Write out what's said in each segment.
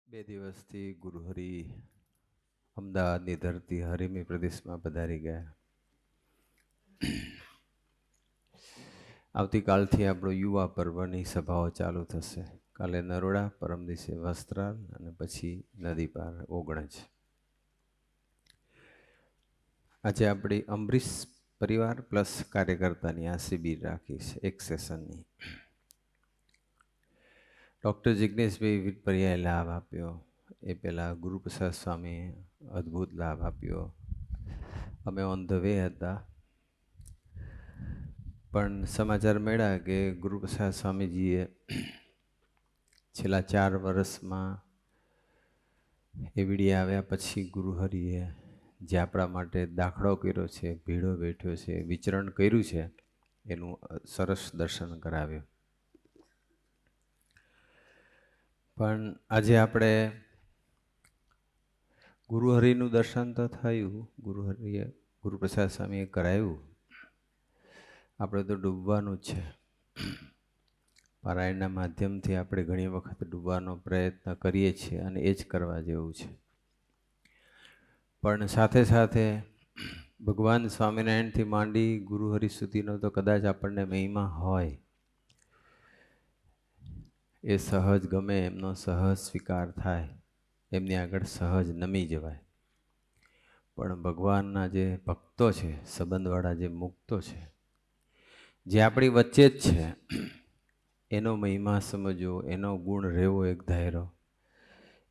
બે દિવસથી ગુરુહરિ અમદાવાદની ધરતી હરિમી પ્રદેશમાં પધારી ગયા. આવતીકાલથી આપણો યુવા પર્વની સભાઓ ચાલુ થશે. કાલે નરોડા, પરમ દિવસે વસ્ત્રાલ અને પછી નદી પાર ઓગણજ. આજે આપણી અમરીશ પરિવાર પ્લસ કાર્યકર્તાની આ શિબિર રાખી છે, એક સેશનની. ડૉક્ટર જિજ્ઞેશભાઈ વિટપરિયાએ લાભ આપ્યો, એ પહેલાં ગુરુપ્રસાદ સ્વામીએ અદ્ભુત લાભ આપ્યો. અમે ઓન ધ વે હતા, પણ સમાચાર મળ્યા કે ગુરુપ્રસાદ સ્વામીજીએ છેલ્લા 4 વર્ષમાં એવીડી આવ્યા પછી ગુરુહરિએ જે આપણા માટે દાખલો કર્યો છે, ભીડો બેઠ્યો છે, વિચરણ કર્યું છે, એનું સરસ દર્શન કરાવ્યું. પણ આજે આપણે ગુરુહરિનું દર્શન તો થયું, ગુરુપ્રસાદ સ્વામીએ કરાવ્યું. આપણે તો ડૂબવાનું જ છે. પારાયણના માધ્યમથી આપણે ઘણી વખત ડૂબવાનો પ્રયત્ન કરીએ છીએ અને એ જ કરવા જેવું છે. પણ સાથે સાથે ભગવાન સ્વામિનારાયણથી માંડી ગુરુહરિ સુધીનો તો કદાચ આપણને મહિમા હોય, એ સહજ ગમે એમનો સહજ સ્વીકાર થાય, એમની આગળ સહજ નમી જવાય. પણ ભગવાનના જે ભક્તો છે, સંબંધવાળા જે મુક્તો છે, જે આપણી વચ્ચે જ છે, એનો મહિમા સમજવો, એનો ગુણ રહેવો એક ધાયરો,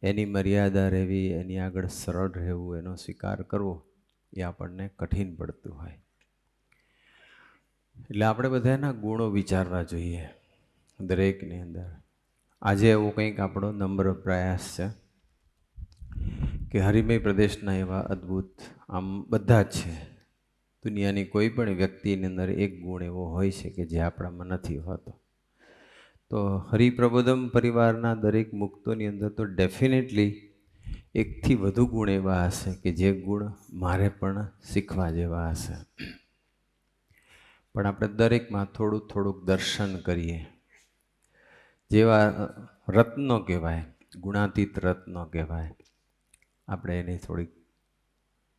એની મર્યાદા રહેવી, એની આગળ સરળ રહેવું, એનો સ્વીકાર કરવો, એ આપણને કઠિન પડતું હોય. એટલે આપણે બધા એના ગુણો વિચારવા જોઈએ દરેકની અંદર. આજે એવો કંઈક આપણો નમ્ર પ્રયાસ છે કે હરિમય પ્રદેશના એવા અદ્ભુત, આમ બધા જ છે, દુનિયાની કોઈ પણ વ્યક્તિની અંદર એક ગુણ એવો હોય છે કે જે આપણામાં નથી હોતો. તો હરિપ્રબોધમ પરિવારના દરેક મુક્તોની અંદર તો ડેફિનેટલી એકથી વધુ ગુણ એવા હશે કે જે ગુણ મારે પણ શીખવા જેવા હશે. પણ આપણે દરેકમાં થોડુંક થોડુંક દર્શન કરીએ. જેવા રત્નો કહેવાય, ગુણાતીત રત્નો કહેવાય, આપણે એની થોડીક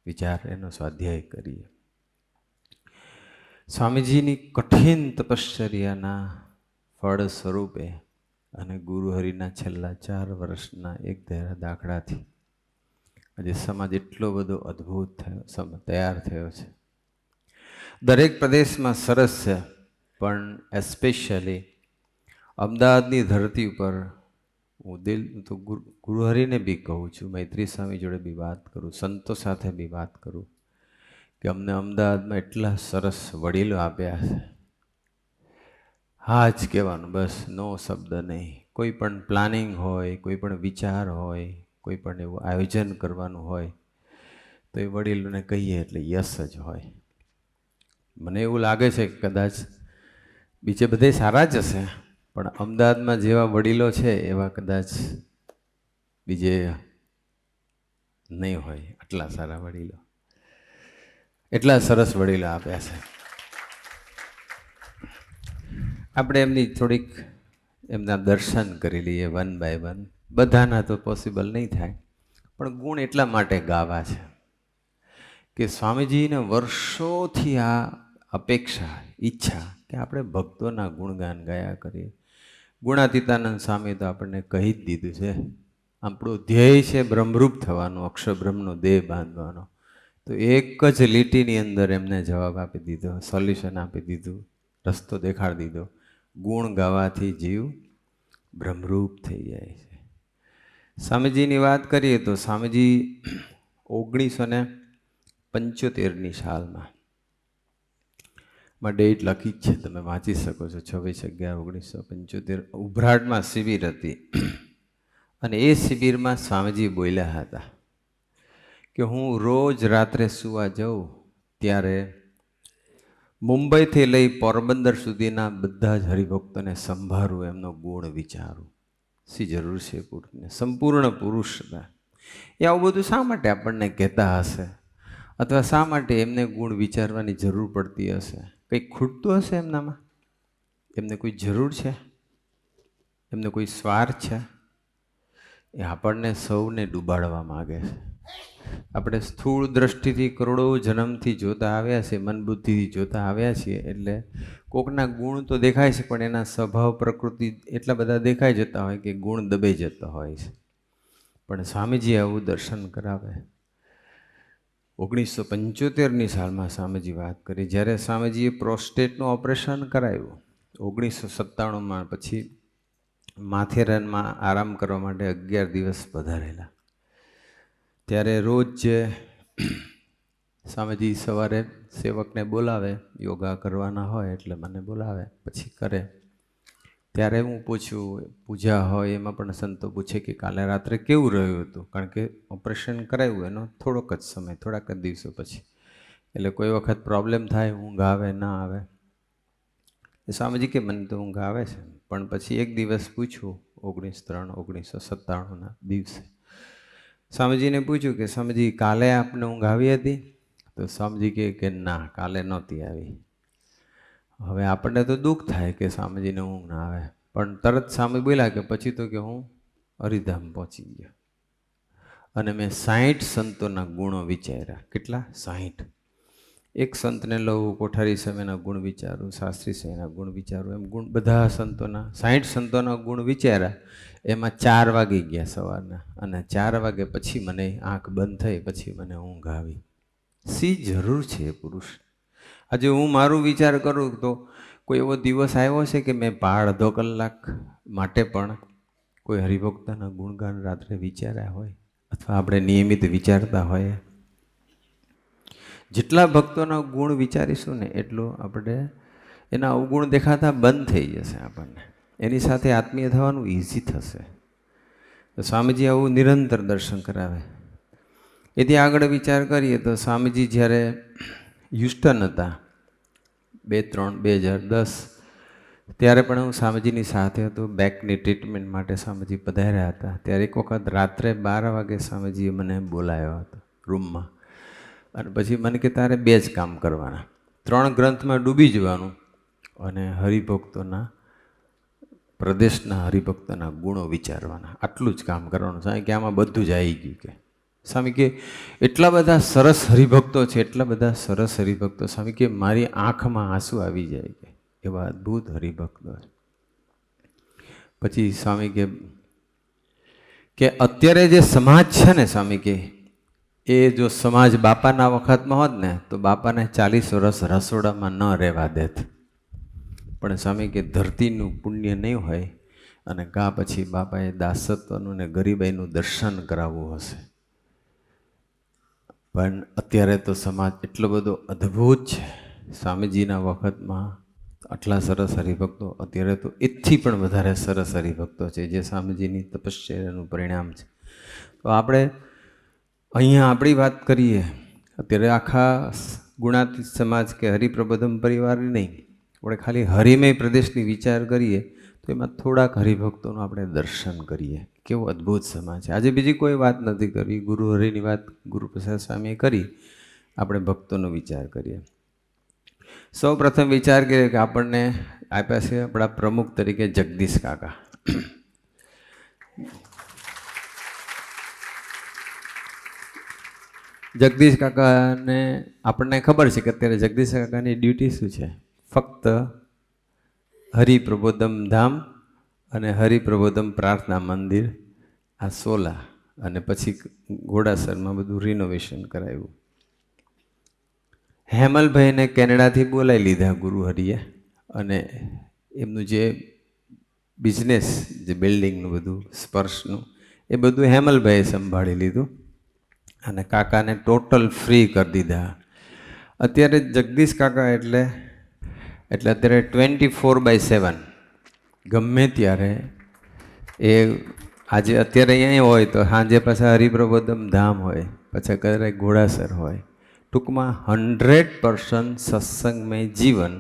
વિચાર, એનો સ્વાધ્યાય કરીએ. સ્વામીજીની કઠિન તપશ્ચર્યાના ફળ સ્વરૂપે અને ગુરુહરિના છેલ્લા 4 વર્ષના એક ધારા દાખલાથી આજે સમાજ એટલો બધો અદ્ભુત થયો, તૈયાર થયો છે. દરેક પ્રદેશમાં સરસ છે, પણ એસ્પેશિયલી અમદાવાદની ધરતી ઉપર હું દિલ તો ગુરુહરિને બી કહું છું, મૈત્રી સ્વામી જોડે બી વાત કરું, સંતો સાથે બી વાત કરું કે અમને અમદાવાદમાં એટલા સરસ વડીલો આપ્યા છે. હા જ કહેવાનું, બસ, નો શબ્દ નહીં. કોઈ પણ પ્લાનિંગ હોય, કોઈ પણ વિચાર હોય, કોઈ પણ એવું આયોજન કરવાનું હોય તો એ વડીલોને કહીએ એટલે યસ જ હોય. મને એવું લાગે છે કે કદાચ બીજે બધે સારા જ હશે, પણ અમદાવાદમાં જેવા વડીલો છે એવા કદાચ બીજે નહીં હોય. આટલા સારા વડીલો, એટલા સરસ વડીલો આપ્યા છે. આપણે એમની થોડીક એમના દર્શન કરી લઈએ વન બાય વન. બધાના તો પોસિબલ નહીં થાય, પણ ગુણ એટલા માટે ગાવા છે કે સ્વામીજીને વર્ષોથી આ અપેક્ષા, ઈચ્છા કે આપણે ભક્તોના ગુણગાન ગાયા કરીએ. ગુણાતીતાનંદ સ્વામી તો આપણને કહી જ દીધું છે, આપણું ધ્યેય છે બ્રહ્મરૂપ થવાનું, અક્ષરબ્રહ્મનો દેહ બાંધવાનો. તો એક જ લીટીની અંદર એમને જવાબ આપી દીધો, સોલ્યુશન આપી દીધું, રસ્તો દેખાડી દીધો. ગુણ ગાવાથી જીવ બ્રહ્મરૂપ થઈ જાય છે. સ્વામીજીની વાત કરીએ તો સ્વામીજી 1975ની સાલમાં ડેટ લખી જ છે, તમે વાંચી શકો છો, 26/11/1975 ઉભરાટમાં શિબિર હતી. અને એ શિબિરમાં સ્વામીજી બોલ્યા હતા કે હું રોજ રાત્રે સૂવા જાઉં ત્યારે મુંબઈથી લઈ પોરબંદર સુધીના બધા જ હરિભક્તોને સંભાળું, એમનો ગુણ વિચારું. શી જરૂર છે પુરુષને, સંપૂર્ણ પુરુષ હતા. એ આવું બધું શા માટે આપણને કહેતા હશે, અથવા શા માટે એમને ગુણ વિચારવાની જરૂર પડતી હશે? કંઈક ખૂટતું હશે એમનામાં? એમને કોઈ જરૂર છે? એમને કોઈ સ્વાર્થ છે? એ આપણને સૌને ડૂબાડવા માગે છે. આપણે સ્થૂળ દ્રષ્ટિથી કરોડો જન્મથી જોતા આવ્યા છીએ, મન બુદ્ધિથી જોતા આવ્યા છીએ, એટલે કોકના ગુણ તો દેખાય છે, પણ એના સ્વભાવ પ્રકૃતિ એટલા બધા દેખાઈ જતા હોય કે ગુણ દબાઈ જતા હોય છે. પણ સ્વામીજી આવું દર્શન કરાવે. 1975ની સાલમાં સ્વામીજી વાત કરી, જ્યારે સ્વામીજીએ પ્રોસ્ટેટનું ઓપરેશન કરાવ્યું 1997માં. પછી માથેરાનમાં આરામ કરવા માટે 11 દિવસ પધારેલા. ત્યારે રોજ જે સ્વામીજી સવારે સેવકને બોલાવે, યોગા કરવાના હોય એટલે મને બોલાવે, પછી કરે. ત્યારે હું પૂછ્યું, પૂજા હોય એમાં પણ સંતો પૂછે કે કાલે રાત્રે કેવું રહ્યું હતું, કારણ કે ઓપરેશન કરાવ્યું એનો થોડોક જ સમય, થોડાક જ દિવસો પછી, એટલે કોઈ વખત પ્રોબ્લેમ થાય, ઊંઘ આવે ના આવે. સ્વામીજી કે મને તો ઊંઘ આવે છે, પણ પછી એક દિવસ પૂછ્યું 19/3/1997ના દિવસે સ્વામીજીને પૂછ્યું કે સ્વામીજી કાલે આપને ઊંઘ આવી હતી? તો સ્વામીજી કે ના, કાલે નહોતી આવી. હવે આપણને તો દુઃખ થાય કે સ્વામીજીને ઊંઘ ના આવે, પણ તરત સ્વામી બોલ્યા કે પછી તો કે હું હરિધામ પહોંચી ગયો. અને મેં 60 સંતોના ગુણો વિચાર્યા. કેટલા? 60. એક સંતને લઉં, કોઠારી સ્વામીના ગુણ વિચારું, શાસ્ત્રી સ્વામીના ગુણ વિચારું, એમ ગુણ બધા સંતોના 60 સંતોના ગુણ વિચાર્યા. એમાં 4 વાગી ગયા સવારના, અને 4 વાગે પછી મને આંખ બંધ થઈ, પછી મને ઊંઘ આવી. શી જરૂર છે પુરુષ? આજે હું મારું વિચાર કરું તો કોઈ એવો દિવસ આવ્યો છે કે મેં 1.5 કલાક માટે પણ કોઈ હરિભક્તના ગુણગાન રાત્રે વિચાર્યા હોય, અથવા આપણે નિયમિત વિચારતા હોઈએ? જેટલા ભક્તોના ગુણ વિચારીશું ને એટલું આપણે એના અવગુણ દેખાતા બંધ થઈ જશે. આપણને એની સાથે આત્મીય થવાનું ઇઝી થશે. તો સ્વામીજી આવું નિરંતર દર્શન કરાવે. એથી આગળ વિચાર કરીએ તો સ્વામીજી જ્યારે હ્યુસ્ટન હતા 2010, ત્યારે પણ હું સ્વામીજીની સાથે હતો. બેકની ટ્રીટમેન્ટ માટે સ્વામીજી પધાર્યા હતા. ત્યારે એક વખત રાત્રે 12 વાગે સ્વામીજીએ મને બોલાવ્યો હતો રૂમમાં, અને પછી મને કે તારે 2 જ કામ કરવાના, 3 ગ્રંથમાં ડૂબી જવાનું અને હરિભક્તોના, પ્રદેશના હરિભક્તોના ગુણો વિચારવાના, આટલું જ કામ કરવાનું. સ્વામી કે આમાં બધું જ આવી ગયું. કે સ્વામી કે એટલા બધા સરસ હરિભક્તો છે, એટલા બધા સરસ હરિભક્તો. સ્વામી કે મારી આંખમાં આંસુ આવી જાય, કે એવા અદ્ભુત હરિભક્તો. પછી સ્વામી કે અત્યારે જે સમાજ છે ને સ્વામી કે એ જો સમાજ બાપાના વખતમાં હોત ને તો બાપાને 40 વર્ષ રસોડામાં ન રહેવા દેત. પણ સ્વામી કે ધરતીનું પુણ્ય નહીં હોય અને કા પછી બાપાએ દાસત્વનું ને ગરીબાઈનું દર્શન કરાવવું હશે. પણ અત્યારે તો સમાજ એટલો બધો અદ્ભુત છે. સ્વામીજીના વખતમાં આટલા સરસ હરિભક્તો, અત્યારે તો એથી પણ વધારે સરસ હરિભક્તો છે, જે સ્વામીજીની તપશ્ચર્યાનું પરિણામ છે. તો આપણે અહીંયા આપણી વાત કરીએ, અત્યારે આખા ગુણાતીત સમાજ કે હરિપ્રબોધમ પરિવારની નહીં, આપણે ખાલી હરિમય પ્રદેશની વિચાર કરીએ તો એમાં થોડાક હરિભક્તોનું આપણે દર્શન કરીએ. કેવો અદ્ભુત સમાજ છે. આજે બીજી કોઈ વાત નથી કરવી, ગુરુ હરિની વાત ગુરુપ્રસાદ સ્વામીએ કરી, આપણે ભક્તોનો વિચાર કરીએ. સૌ પ્રથમ વિચાર કરીએ કે આપણને આપ્યા છે આપણા પ્રમુખ તરીકે જગદીશ કાકા. જગદીશ કાકાને આપણને ખબર છે કે અત્યારે જગદીશ કાકાની ડ્યુટી શું છે? ફક્ત હરિપ્રબોધમ ધામ અને હરિપ્રબોધમ પ્રાર્થના મંદિર, આ 16, અને પછી ઘોડાસરમાં બધું રિનોવેશન કરાવ્યું. હેમલભાઈને કેનેડાથી બોલાવી લીધા ગુરુ હરિએ, અને એમનું જે બિઝનેસ, જે બિલ્ડિંગનું બધું સ્પર્શનું, એ બધું હેમલભાઈએ સંભાળી લીધું અને કાકાને ટોટલ ફ્રી કરી દીધા. અત્યારે જગદીશ કાકા એટલે અત્યારે 24/7 ગમે ત્યારે એ, આજે અત્યારે અહીંયા હોય તો સાંજે પાછા હરિપ્રબોધમ ધામ હોય, પાછા ક્યારેક ઘોડાસર હોય. ટૂંકમાં 100% સત્સંગમય જીવન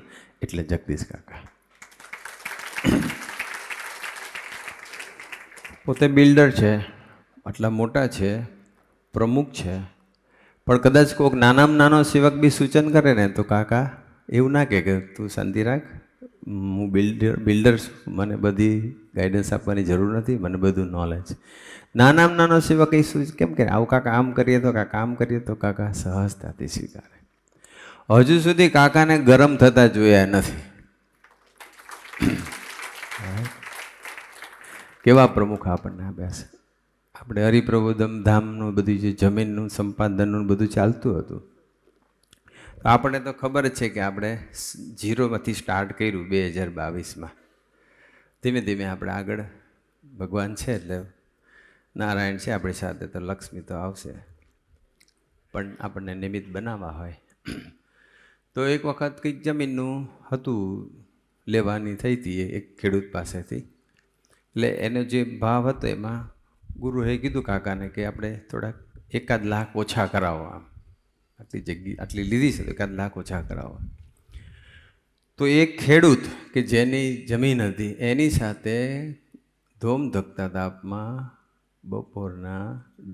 એટલે જગદીશ કાકા. પોતે બિલ્ડર છે, આટલા મોટા છે, પ્રમુખ છે, પણ કદાચ કોઈક નાનામાં નાનો સેવક બી સૂચન કરે ને તો કાકા એવું ના કહે કે તું શાંતિ રાખ, હું બિલ્ડર છું, મને બધી ગાઈડન્સ આપવાની જરૂર નથી, મને બધું નોલેજ. નાનામાં નાનો સેવા કહીશું કેમ કે આવું કાકા આમ કરીએ તો કાકા આમ કરીએ તો કાકા સહજતાથી સ્વીકારે. હજુ સુધી કાકાને ગરમ થતા જોયા નથી. કેવા પ્રમુખ આપણને આપ્યા છે. આપણે હરિપ્રબોધમ ધામનું બધું જે જમીનનું સંપાદનનું બધું ચાલતું હતું, આપણને તો ખબર જ છે કે આપણે 0માંથી સ્ટાર્ટ કર્યું 2022માં. ધીમે ધીમે આપણે આગળ ભગવાન છે એટલે નારાયણ છે આપણી સાથે તો લક્ષ્મી તો આવશે, પણ આપણને નિમિત્ત બનાવવા હોય. તો એક વખત કંઈક જમીનનું હતું, લેવાની થઈ હતી એક ખેડૂત પાસેથી. એટલે એનો જે ભાવ હતો એમાં ગુરુએ કીધું કાકાને કે આપણે થોડાક 1 લાખ ઓછા કરાવો, આમ આટલી જગ્યા આટલી લીધી છે તો 1 લાખ ઓછા કરાવો. તો એક ખેડૂત કે જેની જમીન હતી એની સાથે ધોમધકતા તાપમાં બપોરના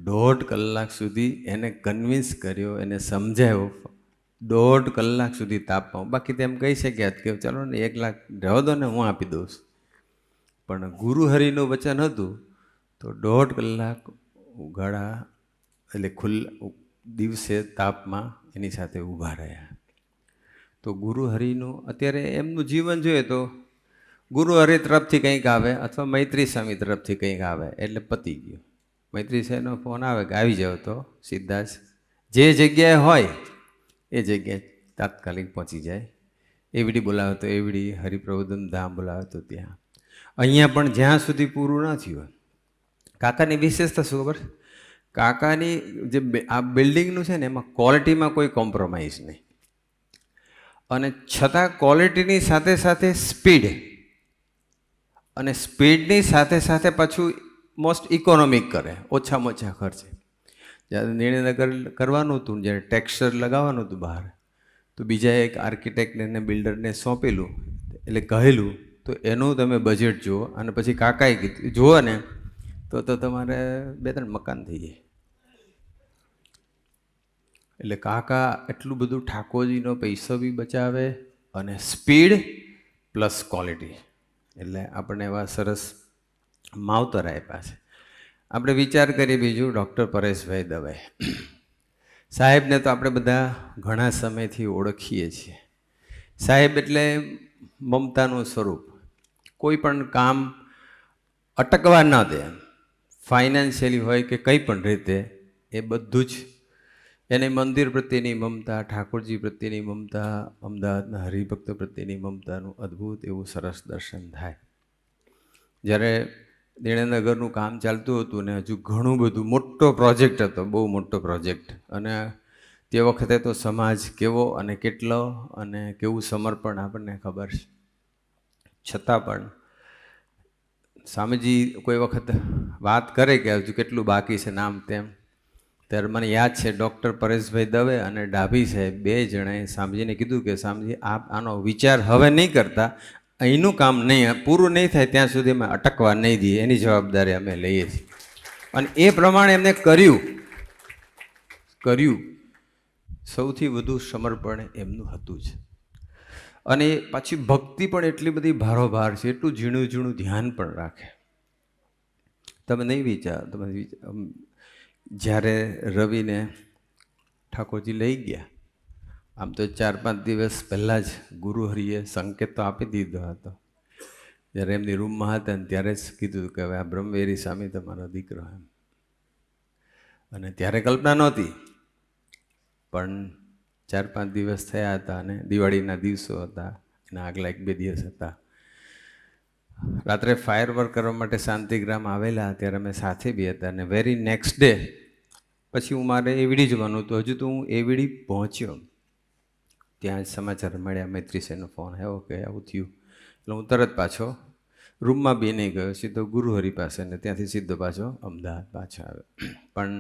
1.5 કલાક સુધી એને કન્વિન્સ કર્યો, એને સમજાવ્યો. 1.5 કલાક સુધી તાપમાં. બાકી તેમ કહી શક્યા કે ચાલો ને 1 લાખ રહેવા દો ને, હું આપી દઉં. પણ ગુરુ હરિનું વચન હતું તો 1.5 કલાક ઉગાડા એટલે ખુલ્લા દિવસે તાપમાં એની સાથે ઊભા રહ્યા. તો ગુરુ હરિનું અત્યારે એમનું જીવન જોઈએ તો ગુરુ હરિ તરફથી કંઈક આવે અથવા મૈત્રી સ્વામી તરફથી કંઈક આવે એટલે પતી ગયું. મૈત્રી સ્વામીનો ફોન આવે કે આવી જાઓ તો સીધા જ જે જગ્યાએ હોય એ જગ્યાએ તાત્કાલિક પહોંચી જાય. એવડી બોલાવે તો એવડી, હરિપ્રબોધમ ધામ બોલાવે તો ત્યાં. અહીંયા પણ જ્યાં સુધી પૂરું ન થયું. કાકાની વિશેષતા શું ખબર? કાકાની જે આ બિલ્ડિંગનું છે ને એમાં ક્વોલિટીમાં કોઈ કોમ્પ્રોમાઇઝ નહીં, અને છતાં ક્વોલિટીની સાથે સાથે સ્પીડ, અને સ્પીડની સાથે સાથે પાછું મોસ્ટ ઇકોનોમિક કરે, ઓછામાં ઓછા ખર્ચે. જ્યારે નિર્ણયનગર કરવાનું હતું, જ્યારે ટેક્સચર લગાવવાનું હતું બહાર, તો બીજા એક આર્કિટેક્ટને અને બિલ્ડરને સોંપેલું, એટલે કહેલું તો એનું તમે બજેટ જુઓ, અને પછી કાકાએ કીધું જુઓ ને તો તમારે 2-3 મકાન થઈ જાય. એટલે કાકા એટલું બધું ઠાકોરજીનો પૈસો બી બચાવે અને સ્પીડ પ્લસ ક્વોલિટી, એટલે આપણને એવા સરસ માવતર આપ્યા છે. આપણે વિચાર કરીએ બીજું, ડૉક્ટર પરેશભાઈ દવે સાહેબને તો આપણે બધા ઘણા સમયથી ઓળખીએ છીએ. સાહેબ એટલે મમતાનું સ્વરૂપ. કોઈ પણ કામ અટકવા ન દે, ફાઇનાન્શિયલી હોય કે કંઈ પણ રીતે, એ બધું જ એને મંદિર પ્રત્યેની મમતા, ઠાકોરજી પ્રત્યેની મમતા, અમદાવાદના હરિભક્ત પ્રત્યેની મમતાનું અદ્ભુત એવું સરસ દર્શન થાય. જ્યારે નિર્ણયનગરનું કામ ચાલતું હતું ને હજુ ઘણું બધું મોટો પ્રોજેક્ટ હતો, બહુ મોટો પ્રોજેક્ટ, અને તે વખતે તો સમાજ કેવો અને કેટલો અને કેવું સમર્પણ આપણને ખબર છે. છતાં પણ સ્વામીજી કોઈ વખત વાત કરે કે હજુ કેટલું બાકી છે નામ તેમ, ત્યારે મને યાદ છે ડૉક્ટર પરેશભાઈ દવે અને ડાભી સાહેબ 2 જણાએ સ્વામીજીને કીધું કે સ્વામીજી આપ આનો વિચાર હવે નહીં કરતા, અહીંનું કામ નહીં પૂરું નહીં થાય ત્યાં સુધી અમે અટકવા નહીં દઈએ, એની જવાબદારી અમે લઈએ છીએ. અને એ પ્રમાણે એમને કર્યું. સૌથી વધુ સમર્પણ એમનું હતું જ. અને પાછી ભક્તિ પણ એટલી બધી ભારોભાર છે, એટલું ઝીણું ઝીણું ધ્યાન પણ રાખે. તમે નહીં વિચાર, જ્યારે રવિને ઠાકોરજી લઈ ગયા, આમ તો 4-5 દિવસ પહેલાં જ ગુરુહરિએ સંકેત તો આપી દીધો હતો. જ્યારે એમની રૂમમાં હતા ને ત્યારે જ કીધું કે હવે આ બ્રહ્મવેરી સ્વામી તમારો દીકરો એમ. અને ત્યારે કલ્પના નહોતી, પણ 4-5 દિવસ થયા હતા અને દિવાળીના દિવસો હતા, એના આગલા 1-2 દિવસ હતા. રાત્રે ફાયર વર્ક કરવા માટે શાંતિગ્રામ આવેલા, ત્યારે અમે સાથે બી હતા. અને વેરી નેક્સ્ટ ડે પછી હું મારે એવડી જવાનું હતું, હજુ તો હું એવડી પહોંચ્યો ત્યાં જ સમાચાર મળ્યા, મૈત્રીસાઈનો ફોન આવ્યો કે આવું થયું. એટલે હું તરત પાછો રૂમમાં બી નહીં ગયો, સીધો ગુરુહરિ પાસે, ને ત્યાંથી સીધો પાછો અમદાવાદ પાછો આવ્યો. પણ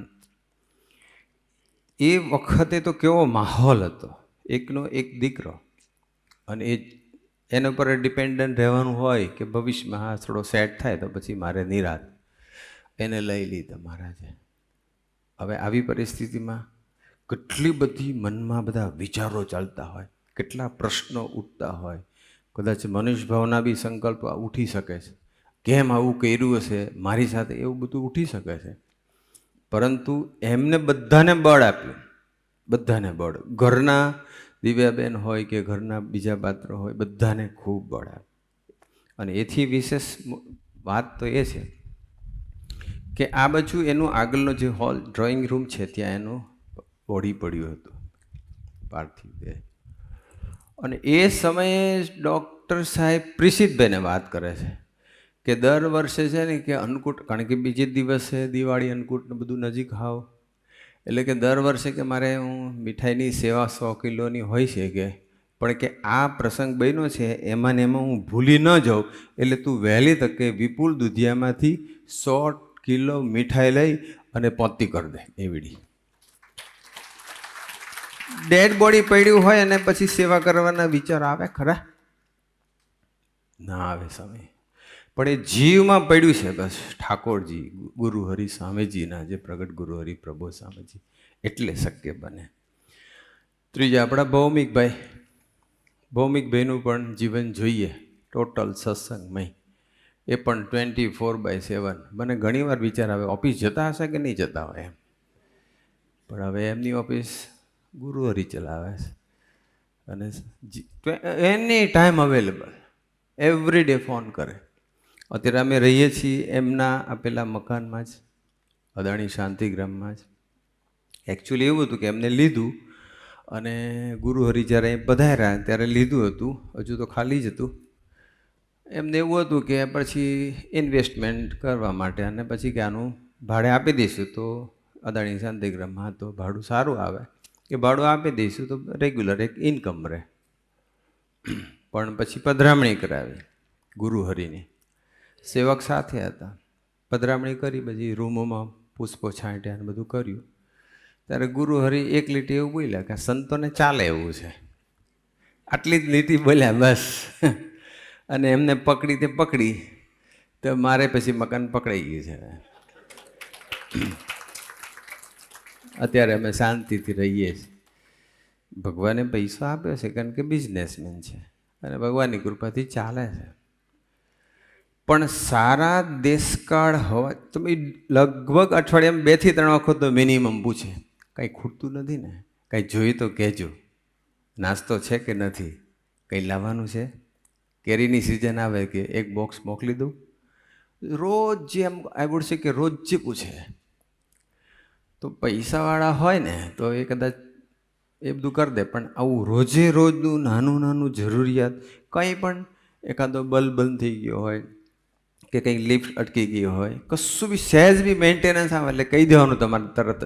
એ વખતે તો કેવો માહોલ હતો, એકનો એક દીકરો, અને એના ઉપર ડિપેન્ડન્ટ રહેવાનું હોય કે ભવિષ્યમાં હા થોડો સેટ થાય તો પછી મારે નિરાત, એને લઈ લીધા મહારાજે. હવે આવી પરિસ્થિતિમાં કેટલી બધી મનમાં બધા વિચારો ચાલતા હોય, કેટલા પ્રશ્નો ઉઠતા હોય, કદાચ મનુષ્ય ભાવના બી સંકલ્પ ઉઠી શકે છે, કેમ આવું કર્યું હશે મારી સાથે, એવું બધું ઉઠી શકે છે. પરંતુ એમને બધાને બળ આપ્યું, બધાને બળ, ઘરના દિવ્યાબેન હોય કે ઘરના બીજા પાત્ર હોય, બધાને ખૂબ બળ આપ્યું. અને એથી વિશેષ વાત તો એ છે કે આ બાજુ એનું આગળનો જે હોલ ડ્રોઈંગ રૂમ છે ત્યાં એનું બોડી પડ્યું હતું પાર્થિવ દેહ. અને એ સમયે ડૉક્ટર સાહેબ પ્રિસિતભાઈને વાત કરે છે કે દર વર્ષે છે ને કે અન્નકૂટ, કારણ કે બીજે દિવસે દિવાળી અન્નકૂટને બધું નજીક આવ, એટલે કે દર વર્ષે કે મારે હું મીઠાઈની સેવા 100 કિલોની હોય છે કે, પણ કે આ પ્રસંગ બન્યો છે એમાં ને એમાં હું ભૂલી ન જાઉં, એટલે તું વહેલી તકે વિપુલ દુધિયામાંથી 100 કિલો મીઠાઈ લઈ અને પહોંચતી કરી દે. એવડી ડેડ બોડી પડ્યું હોય અને પછી સેવા કરવાના વિચાર આવે ખરા? ના આવે સમય. પણ એ જીવમાં પડ્યું છે બસ. ઠાકોરજી ગુરુહરિ સ્વામીજીના, જે પ્રગટ ગુરુહરિ પ્રભુ સ્વામીજી, એટલે શક્ય બને. ત્રીજા આપણા ભૌમિકભાઈનું પણ જીવન જોઈએ, ટોટલ સત્સંગમય. એ પણ 24/7. મને ઘણીવાર વિચાર આવે ઓફિસ જતા હશે કે નહીં જતા હોય એમ, પણ હવે એમની ઓફિસ ગુરુહરિ ચલાવે છે અને any time available, every day phone કરે. અત્યારે અમે રહીએ છીએ એમના આપેલા મકાનમાં જ, અદાણી શાંતિગ્રામમાં જ. એકચ્યુઅલી એવું હતું કે એમને લીધું અને ગુરુહરિ જ્યારે પધાર્યા ત્યારે લીધું હતું, હજુ તો ખાલી જ હતું. એમને એવું હતું કે પછી ઇન્વેસ્ટમેન્ટ કરવા માટે, અને પછી કે આનું ભાડે આપી દઈશું તો અદાણી શાંતિગ્રામમાં તો ભાડું સારું આવે, કે ભાડું આપી દઈશું તો રેગ્યુલર એક ઇન્કમ રહે. પણ પછી પધરામણી કરાવી ગુરુહરિની, સેવક સાથે હતા, પધરામણી કરી, બધી રૂમોમાં પુષ્પો છાંટ્યા અને બધું કર્યું. ત્યારે ગુરુહરિ એક લીટી એવું બોલ્યા કે સંતોને ચાલે એવું છે, આટલી જ લીટી બોલ્યા બસ. અને એમને પકડી તો મારે પછી મકાન પકડાઈ ગયું છે. અત્યારે અમે શાંતિથી રહીએ છીએ. ભગવાને પૈસો આપ્યો છે કારણ કે બિઝનેસમેન છે અને ભગવાનની કૃપાથી ચાલે છે. પણ સારા દેશકાળ હોવા, તમે લગભગ અઠવાડિયામાં 2 થી 3 વખત તો મિનિમમ પૂછે, કંઈ ખૂટતું નથી ને, કંઈ જોઈ તો કહેજો, નાસ્તો છે કે નથી, કંઈ લાવવાનું છે, કેરીની સિઝન આવે કે એક બોક્સ મોકલી દઉં. રોજ જે એમ આવ્યું છે કે રોજ જે પૂછે. તો પૈસાવાળા હોય ને તો એ કદાચ એ બધું કરી દે, પણ આવું રોજે રોજનું નાનું જરૂરિયાત, કંઈ પણ એકાદો બલ્બ બંધ થઈ ગયો હોય કે કંઈક લિફ્ટ અટકી ગઈ હોય, કશું બી સહેજ બી મેન્ટેનન્સ આવે એટલે કહી દેવાનું તમારે, તરત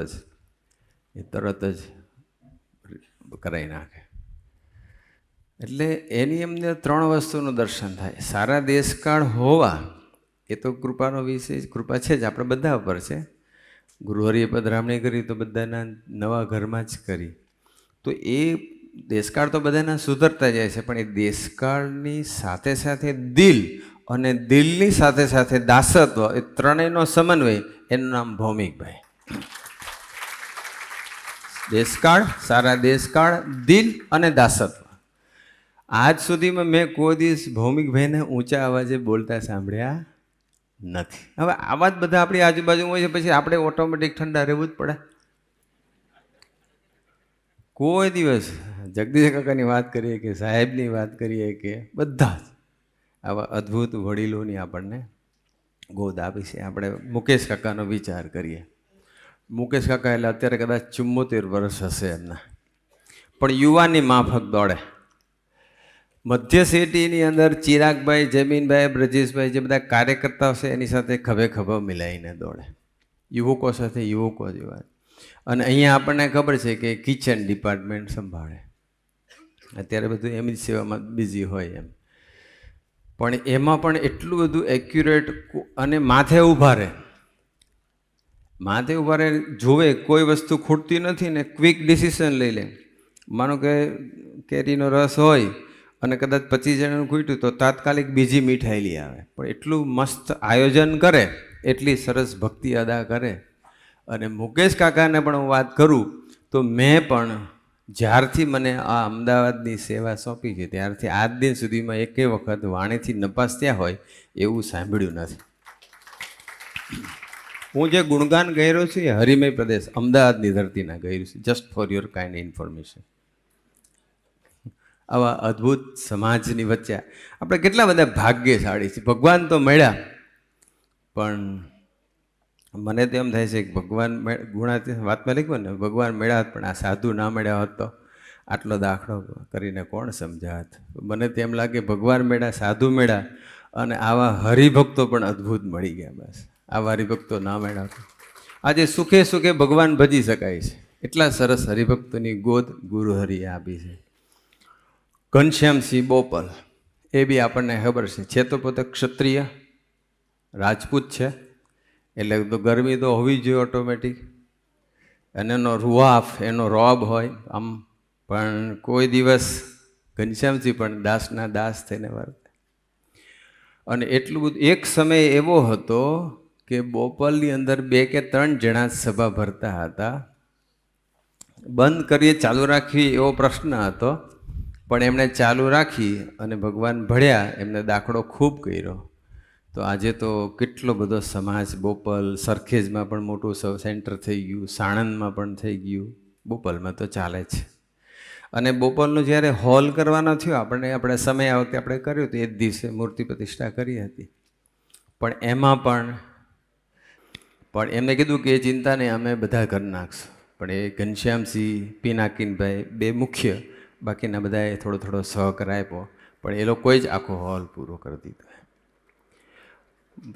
જ કરાવી નાખે. એટલે એની અંદર 3 વસ્તુનું દર્શન થાય. સારા દેશકાળ હોવા એ તો કૃપાનો વિષય, કૃપા છે જ આપણે બધા ઉપર છે. ગુરુહરિએ પધરામણી કરી તો બધાના નવા ઘરમાં જ કરી, તો એ દેશકાળ તો બધાના સુધરતા જાય છે, પણ એ દેશકાળની સાથે સાથે દિલ, અને દિલની સાથે સાથે દાસત્વ, એ ત્રણેયનો સમન્વય, એનું નામ ભૌમિકભાઈ. દેશકાળ, સારા દેશકાળ, દિલ અને દાસત્વ. આજ સુધીમાં મેં કોઈ દિવસ ભૌમિકભાઈને ઊંચા અવાજે બોલતા સાંભળ્યા નથી. હવે આવા જ બધા આપણી આજુબાજુ હોય છે, પછી આપણે ઓટોમેટિક ઠંડા રહેવું જ પડે. કોઈ દિવસ જગદીશ કાકાની વાત કરીએ કે સાહેબની વાત કરીએ કે બધા જ આવા અદ્ભુત વડીલોની આપણને ગોદ આપી છે. આપણે મુકેશ કાકાનો વિચાર કરીએ. મુકેશ કાકા એટલે અત્યારે કદાચ 74 વર્ષ હશે એમના, પણ યુવાની માફક દોડે. મધ્ય સિટીની અંદર ચિરાગભાઈ, જમીનભાઈ, બ્રજેશભાઈ, જે બધા કાર્યકર્તાઓ છે એની સાથે ખભે ખભા મિલાઈને દોડે, યુવકો સાથે યુવકો જેવા. અને અહીંયા આપણને ખબર છે કે કિચન ડિપાર્ટમેન્ટ સંભાળે, અત્યારે બધું એમની સેવામાં બિઝી હોય એમ, પણ એમાં પણ એટલું બધું એક્યુરેટ, અને માથે ઊભા રહે, જોવે કોઈ વસ્તુ ખૂટતી નથી ને ક્વિક ડિસિઝન લઈ લે. માનો કે કેરીનો રસ હોય અને કદાચ 25 જણાનું ખૂટ્યું તો તાત્કાલિક બીજી મીઠાઈ લઈ આવે, પણ એટલું મસ્ત આયોજન કરે, એટલી સરસ ભક્તિ અદા કરે. અને મુકેશ કાકાને પણ હું વાત કરું તો મેં પણ જ્યારથી મને આ અમદાવાદની સેવા સોંપી છે ત્યારથી આજ દિન સુધીમાં એકેય વખત વાણીથી નપાસ થયા હોય એવું સાંભળ્યું નથી. હું જે ગુણગાન ગાયરો છું એ હરિમય પ્રદેશ અમદાવાદની ધરતીના ગાયરું છે. Just for your kind information. આવા અદ્ભુત સમાજની વચ્ચે આપણે કેટલા બધા ભાગ્યશાળી છીએ. ભગવાન તો મળ્યા, પણ મને તો એમ થાય છે કે ભગવાન ગુણાતી વાતમાં લખ્યું ને, ભગવાન મળ્યા હોત પણ આ સાધુ ના મળ્યા હોત તો આટલો દાખલો કરીને કોણ સમજાવત. મને તો એમ લાગે ભગવાન મળ્યા, સાધુ મળ્યા, અને આવા હરિભક્તો પણ અદ્ભુત મળી ગયા. બસ આવા હરિભક્તો ના મળ્યા તો આજે સુખે સુખે ભગવાન ભજી શકાય છે. એટલા સરસ હરિભક્તોની ગોદ ગુરુ હરિએ આપી છે. ઘનશ્યામસિંહ બોપલ એ બી આપણને ખબર છે તો પોતે ક્ષત્રિય રાજપૂત છે, એટલે તો ગરમી તો હોવી જોઈએ ઓટોમેટિક, અને એનો રૂઆફ, એનો રોબ હોય આમ, પણ કોઈ દિવસ ઘનશ્યામસિંહ પણ દાસના દાસ થઈને વર્તે. અને એટલું બધું એક સમય એવો હતો કે બોપલની અંદર 2 કે 3 જણા સભા ભરતા હતા. બંધ કરીએ ચાલુ રાખવી એવો પ્રશ્ન હતો, પણ એમણે ચાલુ રાખી અને ભગવાન ભળ્યા, એમને દાખલો ખૂબ કર્યો. તો આજે તો કેટલો બધો સમાજ, બોપલ સરખેજમાં પણ મોટું સેન્ટર થઈ ગયું, સાણંદમાં પણ થઈ ગયું, બોપલમાં તો ચાલે છે. અને બોપલનું જ્યારે હોલ કરવાનો થયો, આપણે સમય આવતે આપણે કર્યું તો એ જ દિવસે મૂર્તિ પ્રતિષ્ઠા કરી હતી. પણ એમાં પણ એમને કીધું કે એ ચિંતા નહીં, અમે બધા કરી નાખશું. પણ એ ઘનશ્યામસિંહ, પિનાકીનભાઈ 2 મુખ્ય, બાકીના બધાએ થોડો થોડો સહકાર આપ્યો, પણ એ લોકોએ જ આખો હોલ પૂરો કરી દીધો.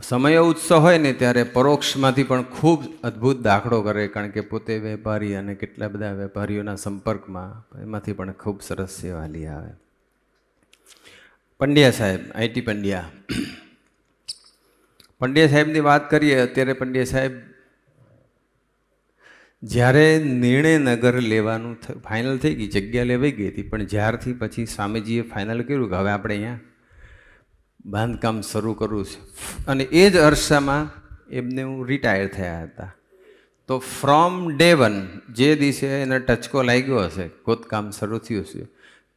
સમય ઉત્સવ હોય ને ત્યારે પરોક્ષમાંથી પણ ખૂબ અદ્ભુત દાખલો કરે, કારણ કે પોતે વેપારી અને કેટલા બધા વેપારીઓના સંપર્કમાં, એમાંથી પણ ખૂબ સરસ સેવા લઈ આવે. પંડ્યા સાહેબ, આઈટી પંડ્યા સાહેબની વાત કરીએ. અત્યારે પંડ્યા સાહેબ જ્યારે નિર્ણયનગર લેવાનું ફાઇનલ થઈ ગઈ, જગ્યા લેવાઈ ગઈ હતી, પણ જ્યારથી પછી સ્વામીજીએ ફાઇનલ કર્યું કે હવે આપણે અહીંયા બાંધકામ શરૂ કરવું છે, અને એ જ અરસામાં એમને રિટાયર થયા હતા. તો ફ્રોમ ડે 1 જે દિવસે એને ટચકો લાગ્યો હશે, ખોદકામ શરૂ થયું હશે,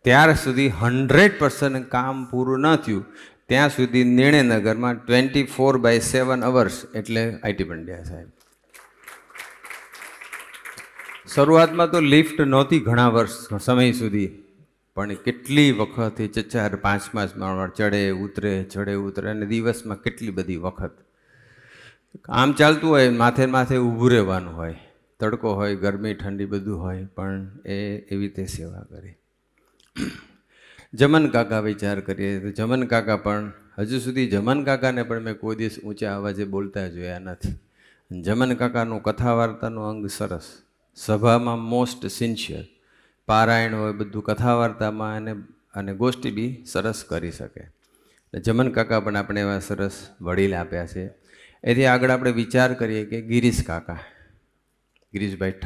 ત્યાર સુધી 100% કામ પૂરું ન થયું ત્યાં સુધી નિર્ણયનગરમાં 24/7 અવર્સ એટલે આઈટી પંડ્યા સાહેબ. શરૂઆતમાં તો લિફ્ટ નહોતી ઘણા વર્ષ સમય સુધી, પણ કેટલી વખત 4-5 માળ ચડે ઉતરે, અને દિવસમાં કેટલી બધી વખત આમ ચાલતું હોય, માથે ઊભું રહેવાનું હોય, તડકો હોય, ગરમી ઠંડી બધું હોય, પણ એ એવી રીતે સેવા કરી. જમન કાકા વિચાર કરીએ તો જમન કાકા પણ હજુ સુધી જમન કાકાને પણ મેં કોઈ દિવસ ઊંચા અવાજે બોલતા જોયા નથી. જમન કાકાનું કથા વાર્તાનું અંગ સરસ, સભામાં મોસ્ટ સિન્સિયર, પારાયણ હોય બધું કથા વાર્તામાં, અને ગોષ્ઠી બી સરસ કરી શકે. જમન કાકા પણ આપણે એવા સરસ વડીલ આપ્યા છે. એથી આગળ આપણે વિચાર કરીએ કે ગિરીશભાઈ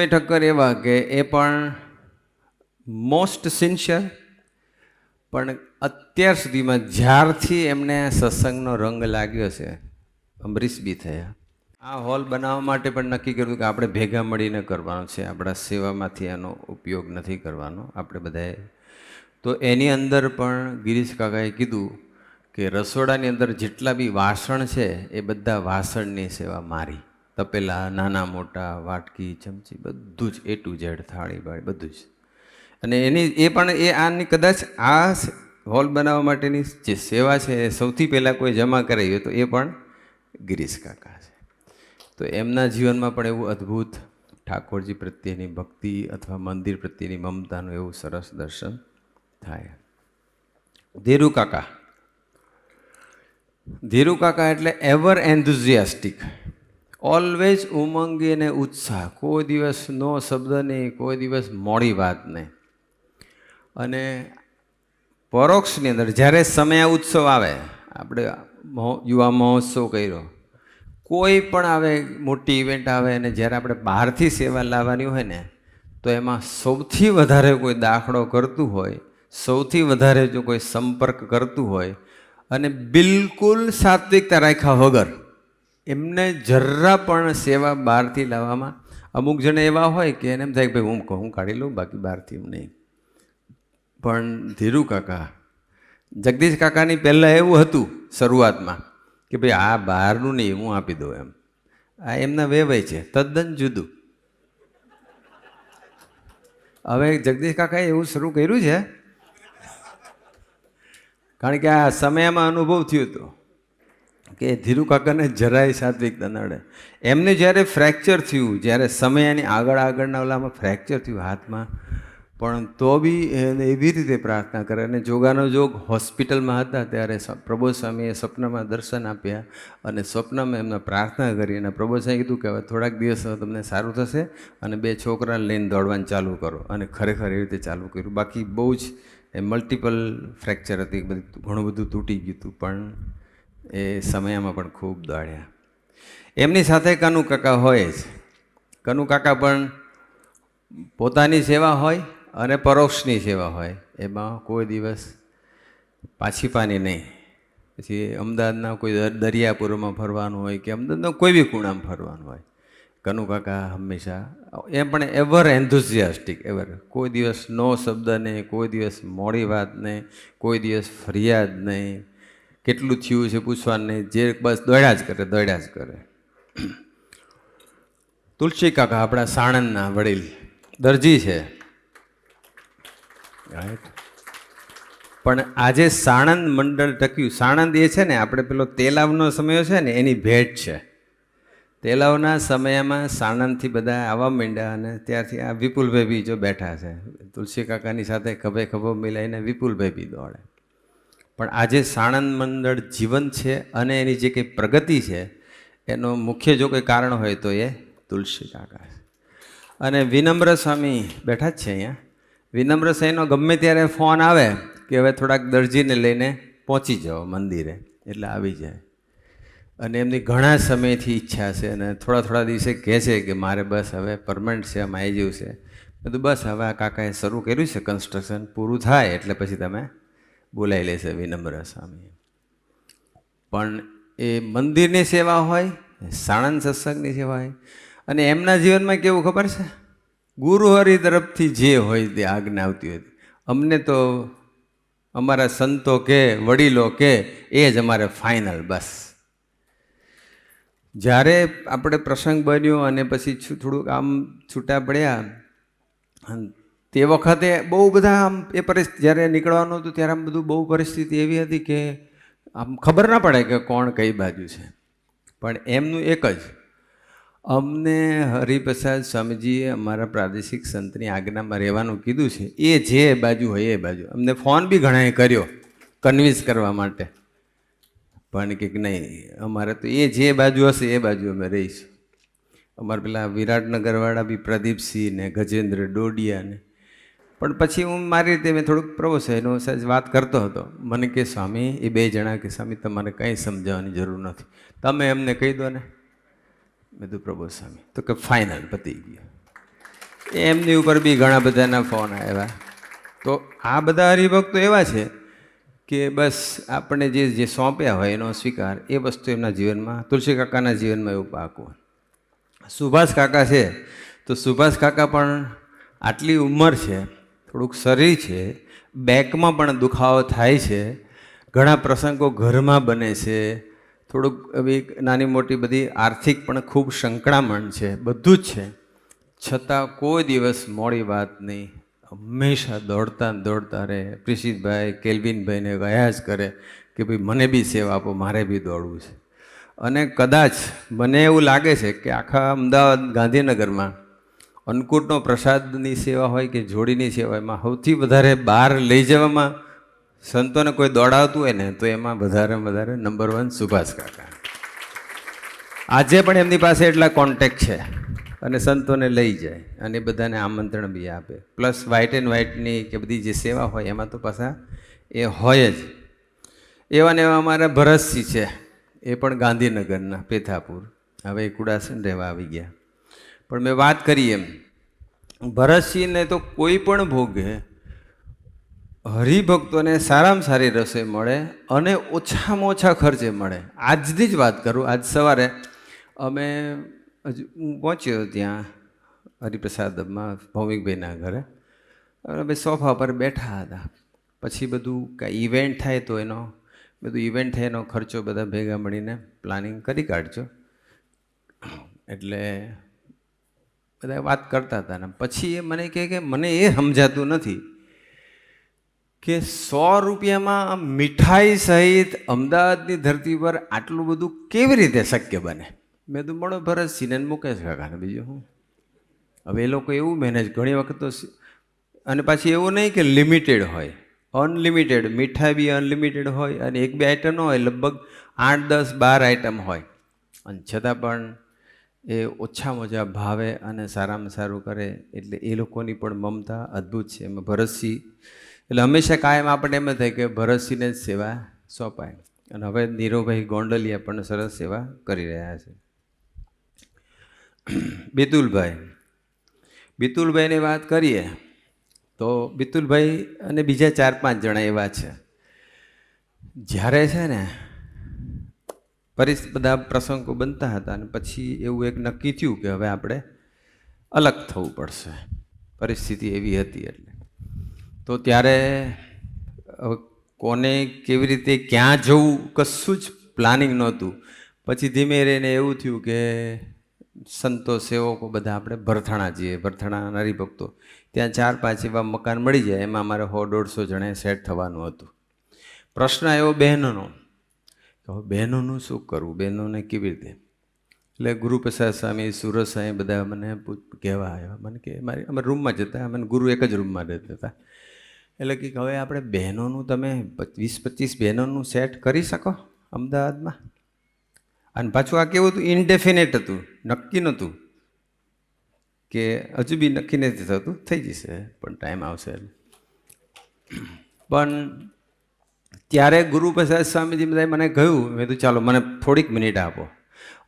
ઠક્કર એવા કે એ પણ મોસ્ટ સિન્સિયર, પણ અત્યાર સુધીમાં જ્યારથી એમને સત્સંગનો રંગ લાગ્યો છે, અમરીશ બી થયા. આ હોલ બનાવવા માટે પણ નક્કી કર્યું કે આપણે ભેગા મળીને કરવાનો છે, આપણા સેવામાંથી એનો ઉપયોગ નથી કરવાનો આપણે બધાએ. તો એની અંદર પણ ગિરીશ કાકાએ કીધું કે રસોડાની અંદર જેટલા બી વાસણ છે એ બધા વાસણની સેવા મારી, તપેલા નાના મોટા, વાટકી, ચમચી, બધું જ A to Z, થાળી બાળી બધું જ. અને આની કદાચ આ હોલ બનાવવા માટેની જે સેવા છે એ સૌથી પહેલાં કોઈ જમા કરાવી હોય તો એ પણ ગિરીશ કાકા છે. તો એમના જીવનમાં પણ એવું અદ્ભુત ઠાકોરજી પ્રત્યેની ભક્તિ અથવા મંદિર પ્રત્યેની મમતાનું એવું સરસ દર્શન થાય. ધીરુ કાકા એટલે એવર એન્થુઝિયાસ્ટિક, ઓલવેઝ ઉમંગી અને ઉત્સાહ, કોઈ દિવસ નો શબ્દ નહીં, કોઈ દિવસ મોડી વાત નહીં. અને પરોક્ષની અંદર જ્યારે સમય ઉત્સવ આવે, આપણે યુવા મહોત્સવ કર્યો, કોઈ પણ આવે મોટી ઇવેન્ટ આવે, અને જ્યારે આપણે બહારથી સેવા લાવવાની હોય ને, તો એમાં સૌથી વધારે કોઈ દાખલો કરતું હોય, સૌથી વધારે જો કોઈ સંપર્ક કરતું હોય, અને બિલકુલ સાત્વિકતા રાખ્યા વગર એમને જરા પણ સેવા બહારથી લાવવામાં, અમુક જણ એવા હોય કે એને એમ થાય કે ભાઈ હું કાઢી લઉં, બાકી બહારથી હું નહીં. પણ ધીરુ કાકા, જગદીશ કાકાની પહેલાં એવું હતું શરૂઆતમાં કે ભાઈ આ બહારનું નહીં, હું આપી દઉં એમ. આ એમના વેવાય છે તદ્દન જુદું. હવે જગદીશ કાકાએ એવું શરૂ કર્યું છે, કારણ કે આ સમયમાં અનુભવ થયો હતો કે ધીરુ કાકાને જરાય સાત્વિકતા નડે. એમને જ્યારે ફ્રેક્ચર થયું, જ્યારે સમયની આગળના ઓલામાં ફ્રેક્ચર થયું હાથમાં, પણ તો બી એને એવી રીતે પ્રાર્થના કરે. અને જોગાનો જોગ હોસ્પિટલમાં હતા ત્યારે પ્રબોધ સ્વામીએ સ્વપ્નમાં દર્શન આપ્યા અને સ્વપ્નમાં એમને પ્રાર્થના કરી. અને પ્રબોધ સ્વામીએ કીધું કે હવે થોડાક દિવસ તમને સારું થશે અને 2 છોકરાને લઈને દોડવાનું ચાલુ કરો. અને ખરેખર એવી રીતે ચાલુ કર્યું. બાકી બહુ જ મલ્ટિપલ ફ્રેક્ચર હતી, બધું ઘણું બધું તૂટી ગયું હતું, પણ એ સમયમાં પણ ખૂબ દોડ્યા. એમની સાથે કનુ કાકા હોય જ. કનુ કાકા પણ પોતાની સેવા હોય અને પરોક્ષની સેવા હોય, એમાં કોઈ દિવસ પાછી પાની નહીં. પછી અમદાવાદના કોઈ દરિયાપુરમાં ફરવાનું હોય કે અમદાવાદના કોઈ બી ખૂણામાં ફરવાનું હોય, કનુ કાકા હંમેશા એમ પણ એવર એન્થુઝિયાસ્ટિક, એવર. કોઈ દિવસ નો શબ્દ નહીં, કોઈ દિવસ મોડી વાત નહીં, કોઈ દિવસ ફરિયાદ નહીં, કેટલું થયું છે પૂછવાનું નહીં, જે બસ દોડ્યા જ કરે. તુલસી કાકા આપણા સાણંદના વડીલ દરજી છે, રાઈટ. પણ આજે સાણંદ મંડળ ટક્યું. સાણંદ એ છે ને, આપણે પેલો તેલાવનો સમય છે ને એની ભેટ છે. તેલાવના સમયમાં સાણંદથી બધા આવવા માંડ્યા અને ત્યારથી આ વિપુલભાઈ બી જો બેઠા છે, તુલસી કાકાની સાથે ખભે ખભો મિલાઈને વિપુલભાઈ બી દોડે. પણ આજે સાણંદ મંડળ જીવંત છે અને એની જે કંઈ પ્રગતિ છે એનો મુખ્ય જો કોઈ કારણ હોય તો એ તુલસી કાકા છે. અને વિનમ્ર સ્વામી બેઠા જ છે અહીંયા. વિનમ્ર સ્વામીનો ગમે ત્યારે ફોન આવે કે હવે થોડાક દરજીને લઈને પહોંચી જાઓ મંદિરે, એટલે આવી જાય. અને એમની ઘણા સમયથી ઈચ્છા છે અને થોડા દિવસે કહે છે કે મારે બસ હવે પરમનન્ટ છે, આમ આવી ગયું છે. બધું બસ હવે આ કાકાએ શરૂ કર્યું છે, કન્સ્ટ્રક્શન પૂરું થાય એટલે પછી તમે બોલાવી લેશે વિનમ્ર સ્વામી. પણ એ મંદિરની સેવા હોય, સાણંદ સત્સંગની સેવા હોય. અને એમના જીવનમાં કેવું ખબર છે, ગુરુ હરિ તરફથી જે હોય તે આજ્ઞા આવતી હતી. અમને તો અમારા સંતો કે વડીલો કે એ જ અમારે ફાઇનલ. બસ જ્યારે આપણે પ્રસંગ બન્યો અને પછી થોડુંક આમ છૂટા પડ્યા, તે વખતે બહુ બધા આમ એ પરિસ્થિતિ જ્યારે નીકળવાનું હતું ત્યારે આમ બધું બહુ પરિસ્થિતિ એવી હતી કે આમ ખબર ના પડે કે કોણ કઈ બાજુ છે. પણ એમનું એક જ, અમને હરિપ્રસાદ સ્વામીજીએ અમારા પ્રાદેશિક સંતની આજ્ઞામાં રહેવાનું કીધું છે, એ જે બાજુ હોય એ બાજુ. અમને ફોન બી ઘણાએ કર્યો કન્વિન્સ કરવા માટે, પણ કે નહીં, અમારે તો એ જે બાજુ હશે એ બાજુ અમે રહીશું. અમારે પેલા વિરાટનગરવાળા બી પ્રદીપસિંહ ને ગજેન્દ્ર ડોડિયા ને. પણ પછી હું મારી રીતે મેં થોડુંક પ્રભુ સાહેબનો સહેજ વાત કરતો હતો. મને કે સ્વામી, એ 2 જણા કે સ્વામી તમારે કંઈ સમજાવવાની જરૂર નથી, તમે એમને કહી દો ને. મેં તો પ્રભુ સ્વામી તો કે ફાઇનલ, પતી ગયું. એમની ઉપર બી ઘણા બધાના ફોન આવ્યા. તો આ બધા હરિભક્તો એવા છે કે બસ આપણે જે સોંપ્યા હોય એનો સ્વીકાર, એ વસ્તુ એમના જીવનમાં, તુલસી કાકાના જીવનમાં એવું પાકું. સુભાષ કાકા છે, તો સુભાષ કાકા પણ આટલી ઉંમર છે, થોડુંક શરીર છે, બેકમાં પણ દુખાવો થાય છે, ઘણા પ્રસંગો ઘરમાં બને છે, થોડુંક એવી નાની મોટી બધી આર્થિક પણ ખૂબ સંકળામણ છે, બધું જ છે. છતાં કોઈ દિવસ મોડી વાત નહીં, હંમેશા દોડતા રહે. પ્રિશિતભાઈ, કેલ્વિનભાઈને ગયા જ કરે કે ભાઈ મને બી સેવા આપો, મારે બી દોડવું છે. અને કદાચ મને એવું લાગે છે કે આખા અમદાવાદ ગાંધીનગરમાં અન્નકૂટનો પ્રસાદની સેવા હોય કે જોડીની સેવા, એમાં સૌથી વધારે બહાર લઈ જવામાં સંતોને કોઈ દોડાવતું હોય ને તો એમાં વધારે નંબર 1 સુભાષ કાકા. આજે પણ એમની પાસે એટલા કોન્ટેક્ટ છે અને સંતોને લઈ જાય અને બધાને આમંત્રણ બી આપે. પ્લસ વ્હાઇટ એન્ડ વ્હાઇટની કે બધી જે સેવા હોય એમાં તો પાછા એ હોય જ. એવા ને એવા અમારા ભરતસિંહ છે, એ પણ ગાંધીનગરના પેથાપુર, હવે એ કુડાસન રહેવા આવી ગયા. પણ મેં વાત કરી એમ, ભરતસિંહને તો કોઈ પણ ભોગે હરિભક્તોને સારામાં સારી રસોઈ મળે અને ઓછામાં ઓછા ખર્ચે મળે. આજની જ વાત કરું, આજ સવારે અમે હજુ હું પહોંચ્યો ત્યાં હરિપ્રસાદમાં ભૌમિકભાઈના ઘરે. અમે સોફા પર બેઠા હતા. પછી બધું કાંઈ ઇવેન્ટ થાય તો એનો બધું ઇવેન્ટ થાય એનો ખર્ચો બધા ભેગા મળીને પ્લાનિંગ કરી કાઢજો. એટલે બધા વાત કરતા હતા ને પછી એ મને કહે કે મને એ સમજાતું નથી કે 100 રૂપિયામાં મીઠાઈ સહિત અમદાવાદની ધરતી પર આટલું બધું કેવી રીતે શક્ય બને. મેં તો મળો ભરતસિંહ ને મુકેશ કાકાને, બીજું હું. હવે એ લોકો એવું મેનેજ ઘણી વખત તો, અને પાછી એવું નહીં કે લિમિટેડ હોય, અનલિમિટેડ. મીઠાઈ બી અનલિમિટેડ હોય અને 1-2 આઈટમ ન હોય, લગભગ 8, 10, 12 આઈટમ હોય. અને છતાં પણ એ ઓછામાં ઓછા ભાવે અને સારામાં સારું કરે. એટલે એ લોકોની પણ મમતા અદ્ભુત છે. એમાં ભરતસિંહ એટલે હંમેશા કાયમ આપણને એમ થાય કે ભરતસિંહને જ સેવા સોંપાય. અને હવે નીરવભાઈ ગોંડલિયા પણ સરસ સેવા કરી રહ્યા છે. બિતુલભાઈની વાત કરીએ તો બિતુલભાઈ અને બીજા 4-5 જણા એવા છે, જ્યારે છે ને બધા પ્રસંગો બનતા હતા અને પછી એવું એક નક્કી થયું કે હવે આપણે અલગ થવું પડશે. પરિસ્થિતિ એવી હતી એટલે. તો ત્યારે કોને કેવી રીતે ક્યાં જવું કશું જ પ્લાનિંગ નહોતું. પછી ધીમે રહીને એવું થયું કે સંતો સેવકો બધા આપણે ભરથાણા જઈએ. ભરથાણા હરિભક્તો ત્યાં 4-5 એવા મકાન મળી જાય. એમાં અમારે 100-150 જણે સેટ થવાનું હતું. પ્રશ્ન આવ્યો બહેનોનો, કે બહેનોનું શું કરવું, બહેનોને કેવી રીતે. એટલે ગુરુપ્રસાદ સ્વામી, સુરત સાંઈ બધા મને કહેવા આવ્યા. મને કે અમે રૂમમાં જતા, અમે ગુરુ એક જ રૂમમાં રહેતા હતા. એટલે કે હવે આપણે બહેનોનું તમે 20-25 બહેનોનું સેટ કરી શકો અમદાવાદમાં. અને પાછું આ કેવું હતું, ઇનડેફિનેટ હતું, નક્કી નહોતું કે હજુ બી નક્કી નથી થતું, થઈ જશે પણ ટાઈમ આવશે. પણ ત્યારે ગુરુપ્રસાદ સ્વામીજી બધાએ મને કહ્યું, મેં કીધું ચાલો મને થોડીક મિનિટ આપો.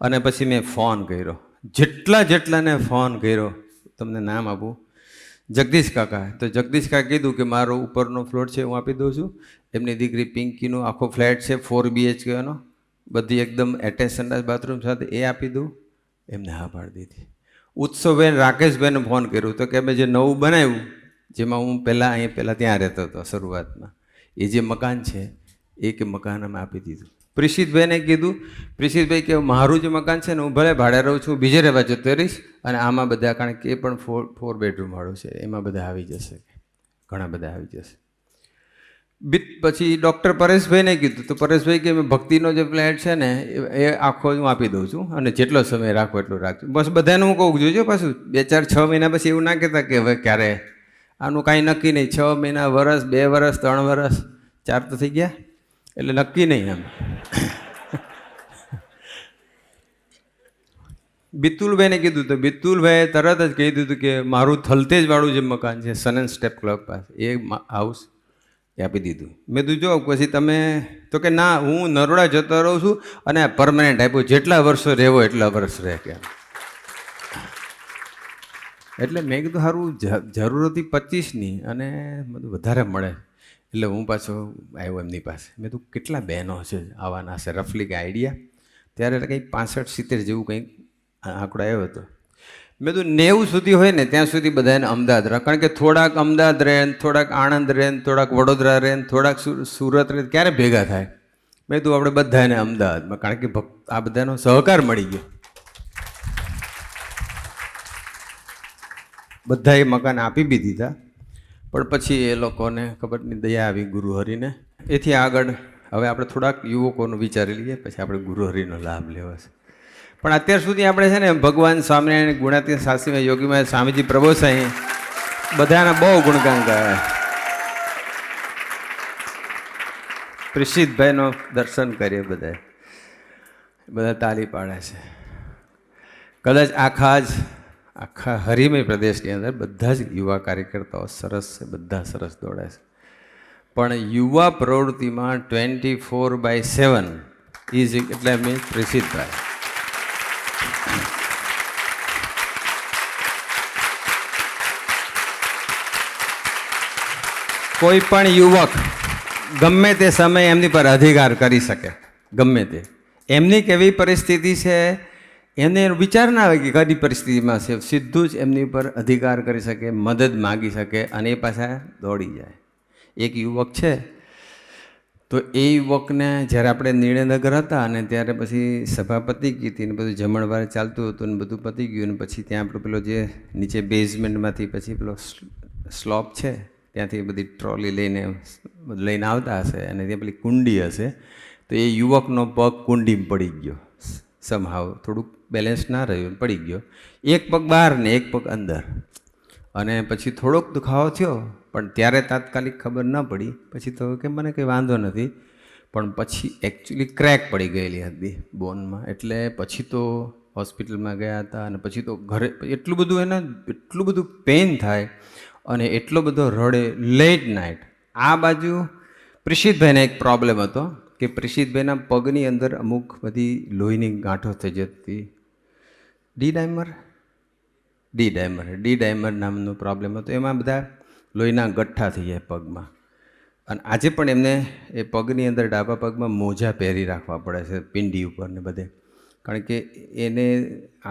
અને પછી મેં ફોન કર્યો, જેટલાને ફોન કર્યો, તમને નામ આપું, જગદીશ કાકા. તો જગદીશ કાકા કીધું કે મારો ઉપરનો ફ્લોર છે હું આપી દઉં છું. એમની દીકરી પિંકીનો આખો ફ્લેટ છે 4 BHKનો, બધી એકદમ એટેચ સંડાસ બાથરૂમ સાથે, એ આપી દઉં. એમને હા પાડી દીધી. ઉત્સવબેન રાકેશભાઈને ફોન કર્યું તો કે અમે જે નવું બનાવ્યું, જેમાં હું પહેલાં ત્યાં રહેતો હતો શરૂઆતમાં, એ જે મકાન છે એ કે મકાન અમે આપી દીધું. પ્રિશિતભાઈને કીધું, પ્રિશિતભાઈ કે મારું જે મકાન છે ને હું ભલે ભાડે રહું છું, બીજે રહેવા જતો રહીશ. અને આમાં બધા, કારણ કે એ પણ 4 બેડરૂમ વાળું છે, એમાં બધા આવી જશે, ઘણા બધા આવી જશે. પછી ડૉક્ટર પરેશભાઈને કીધું તો પરેશભાઈ કે ભક્તિનો જે ફ્લેટ છે ને એ આખો હું આપી દઉં છું અને જેટલો સમય રાખો એટલો રાખજો. બસ બધાને હું કહું જોઈજો, પાછું 2-4-6 મહિના પછી એવું ના કહેતા કે હવે ક્યારે, આનું કાંઈ નક્કી નહીં. 6 મહિના, વર્ષ, 2 વર્ષ, 3 વર્ષ, 4 તો થઈ ગયા, એટલે નક્કી નહીં એમ. બિતુલભાઈને કીધું તો બિતુલભાઈએ તરત જ કહી દીધું કે મારું થલતેજવાળું જે મકાન છે સનન સ્ટેપ ક્લબ પાસે, એ હાઉસ એ આપી દીધું. મેં કીધું જો પછી તમે, તો કે ના હું નરોડા જતો રહું છું અને પરમાનન્ટ આપ્યું, જેટલા વર્ષો રહેવો એટલા વર્ષ રહે કે. એટલે મેં કીધું સારું, જરૂર હતી 25ની અને બધું વધારે મળે. એટલે હું પાછો આવ્યો એમની પાસે. મેં કીધું કેટલા બહેનો છે આવવાના છે, રફલી કે આઈડિયા. ત્યારે કંઈક 65-70 જેવું કંઈક આંકડો આવ્યો હતો. મેં કીધું 90 સુધી હોય ને ત્યાં સુધી બધાને અમદાવાદ રહે, કારણ કે થોડાક અમદાવાદ રહે, થોડાક આણંદ રહે, થોડાક વડોદરા રહે, થોડાક સુરત રહે, ક્યારે ભેગા થાય. મેં કીધું આપણે બધાને અમદાવાદમાં, કારણ કે આ બધાનો સહકાર મળી ગયો. બધાએ મકાન આપી બી દીધા. પણ પછી એ લોકોને ખબરની દયા આવી ગુરુહરિને. એથી આગળ હવે આપણે થોડાક યુવકોનું વિચારી લઈએ, પછી આપણે ગુરુહરિનો લાભ લેવો છે. પણ અત્યાર સુધી આપણે છે ને ભગવાન સ્વામિનારાયણ, ગુણાતીત શાસ્ત્રીમાં, યોગીમાં, સ્વામીજી પ્રભુ સાંઈ બધાના બહુ ગુણગાન ગાયા. પ્રિશિતભાઈનો દર્શન કરીએ, બધા તાલી પાડે છે. કદાચ આખા હરિમય પ્રદેશની અંદર બધા જ યુવા કાર્યકર્તાઓ સરસ છે, બધા સરસ દોડે છે. પણ યુવા પ્રવૃત્તિમાં 24/7 ઇઝ એટલે મીન્સ પ્રિશિતભાઈ. કોઈ પણ યુવક ગમે તે સમયે એમની પર અધિકાર કરી શકે, ગમે તે. એમની કેવી પરિસ્થિતિ છે એને વિચાર ના આવે કે કઈ પરિસ્થિતિમાં છે, સીધું જ એમની ઉપર અધિકાર કરી શકે, મદદ માગી શકે અને એ પાછા દોડી જાય. એક યુવક છે, તો એ યુવકને જ્યારે આપણે નિર્ણયનગર હતા અને ત્યારે પછી સભા પતી ગઈ હતી ને બધું જમણવાર ચાલતું હતું ને બધું પતી ગયું ને પછી ત્યાં આપણો પેલો જે નીચે બેઝમેન્ટમાંથી પછી પેલો સ્લોપ છે ત્યાંથી બધી ટ્રોલી લઈને આવતા હશે અને ત્યાં પેલી કુંડી હશે, તો એ યુવકનો પગ કુંડીમાં પડી ગયો. સમહાવ થોડુંક બેલેન્સ ના રહ્યું, પડી ગયો. એક પગ બહાર ને એક પગ અંદર, અને પછી થોડોક દુખાવો થયો પણ ત્યારે તાત્કાલિક ખબર ન પડી. પછી તો કે મને કંઈ વાંધો નથી, પણ પછી એકચ્યુઅલી ક્રેક પડી ગયેલી હતી બોનમાં. એટલે પછી તો હોસ્પિટલમાં ગયા હતા અને પછી તો ઘરે એટલું બધું પેઇન થાય અને એટલો બધો રડે લેટ નાઇટ. આ બાજુ પ્રિશિતભાઈને એક પ્રોબ્લેમ હતો કે પ્રિશિતભાઈના પગની અંદર અમુક બધી લોહીની ગાંઠો થઈ જતી. ડી ડાયમર નામનો પ્રોબ્લેમ હતો. એમાં બધા લોહીના ગઠ્ઠા થઈ જાય પગમાં. અને આજે પણ એમને એ પગની અંદર ડાબા પગમાં મોજા પહેરી રાખવા પડે છે પિંડી ઉપર ને બધે, કારણ કે એને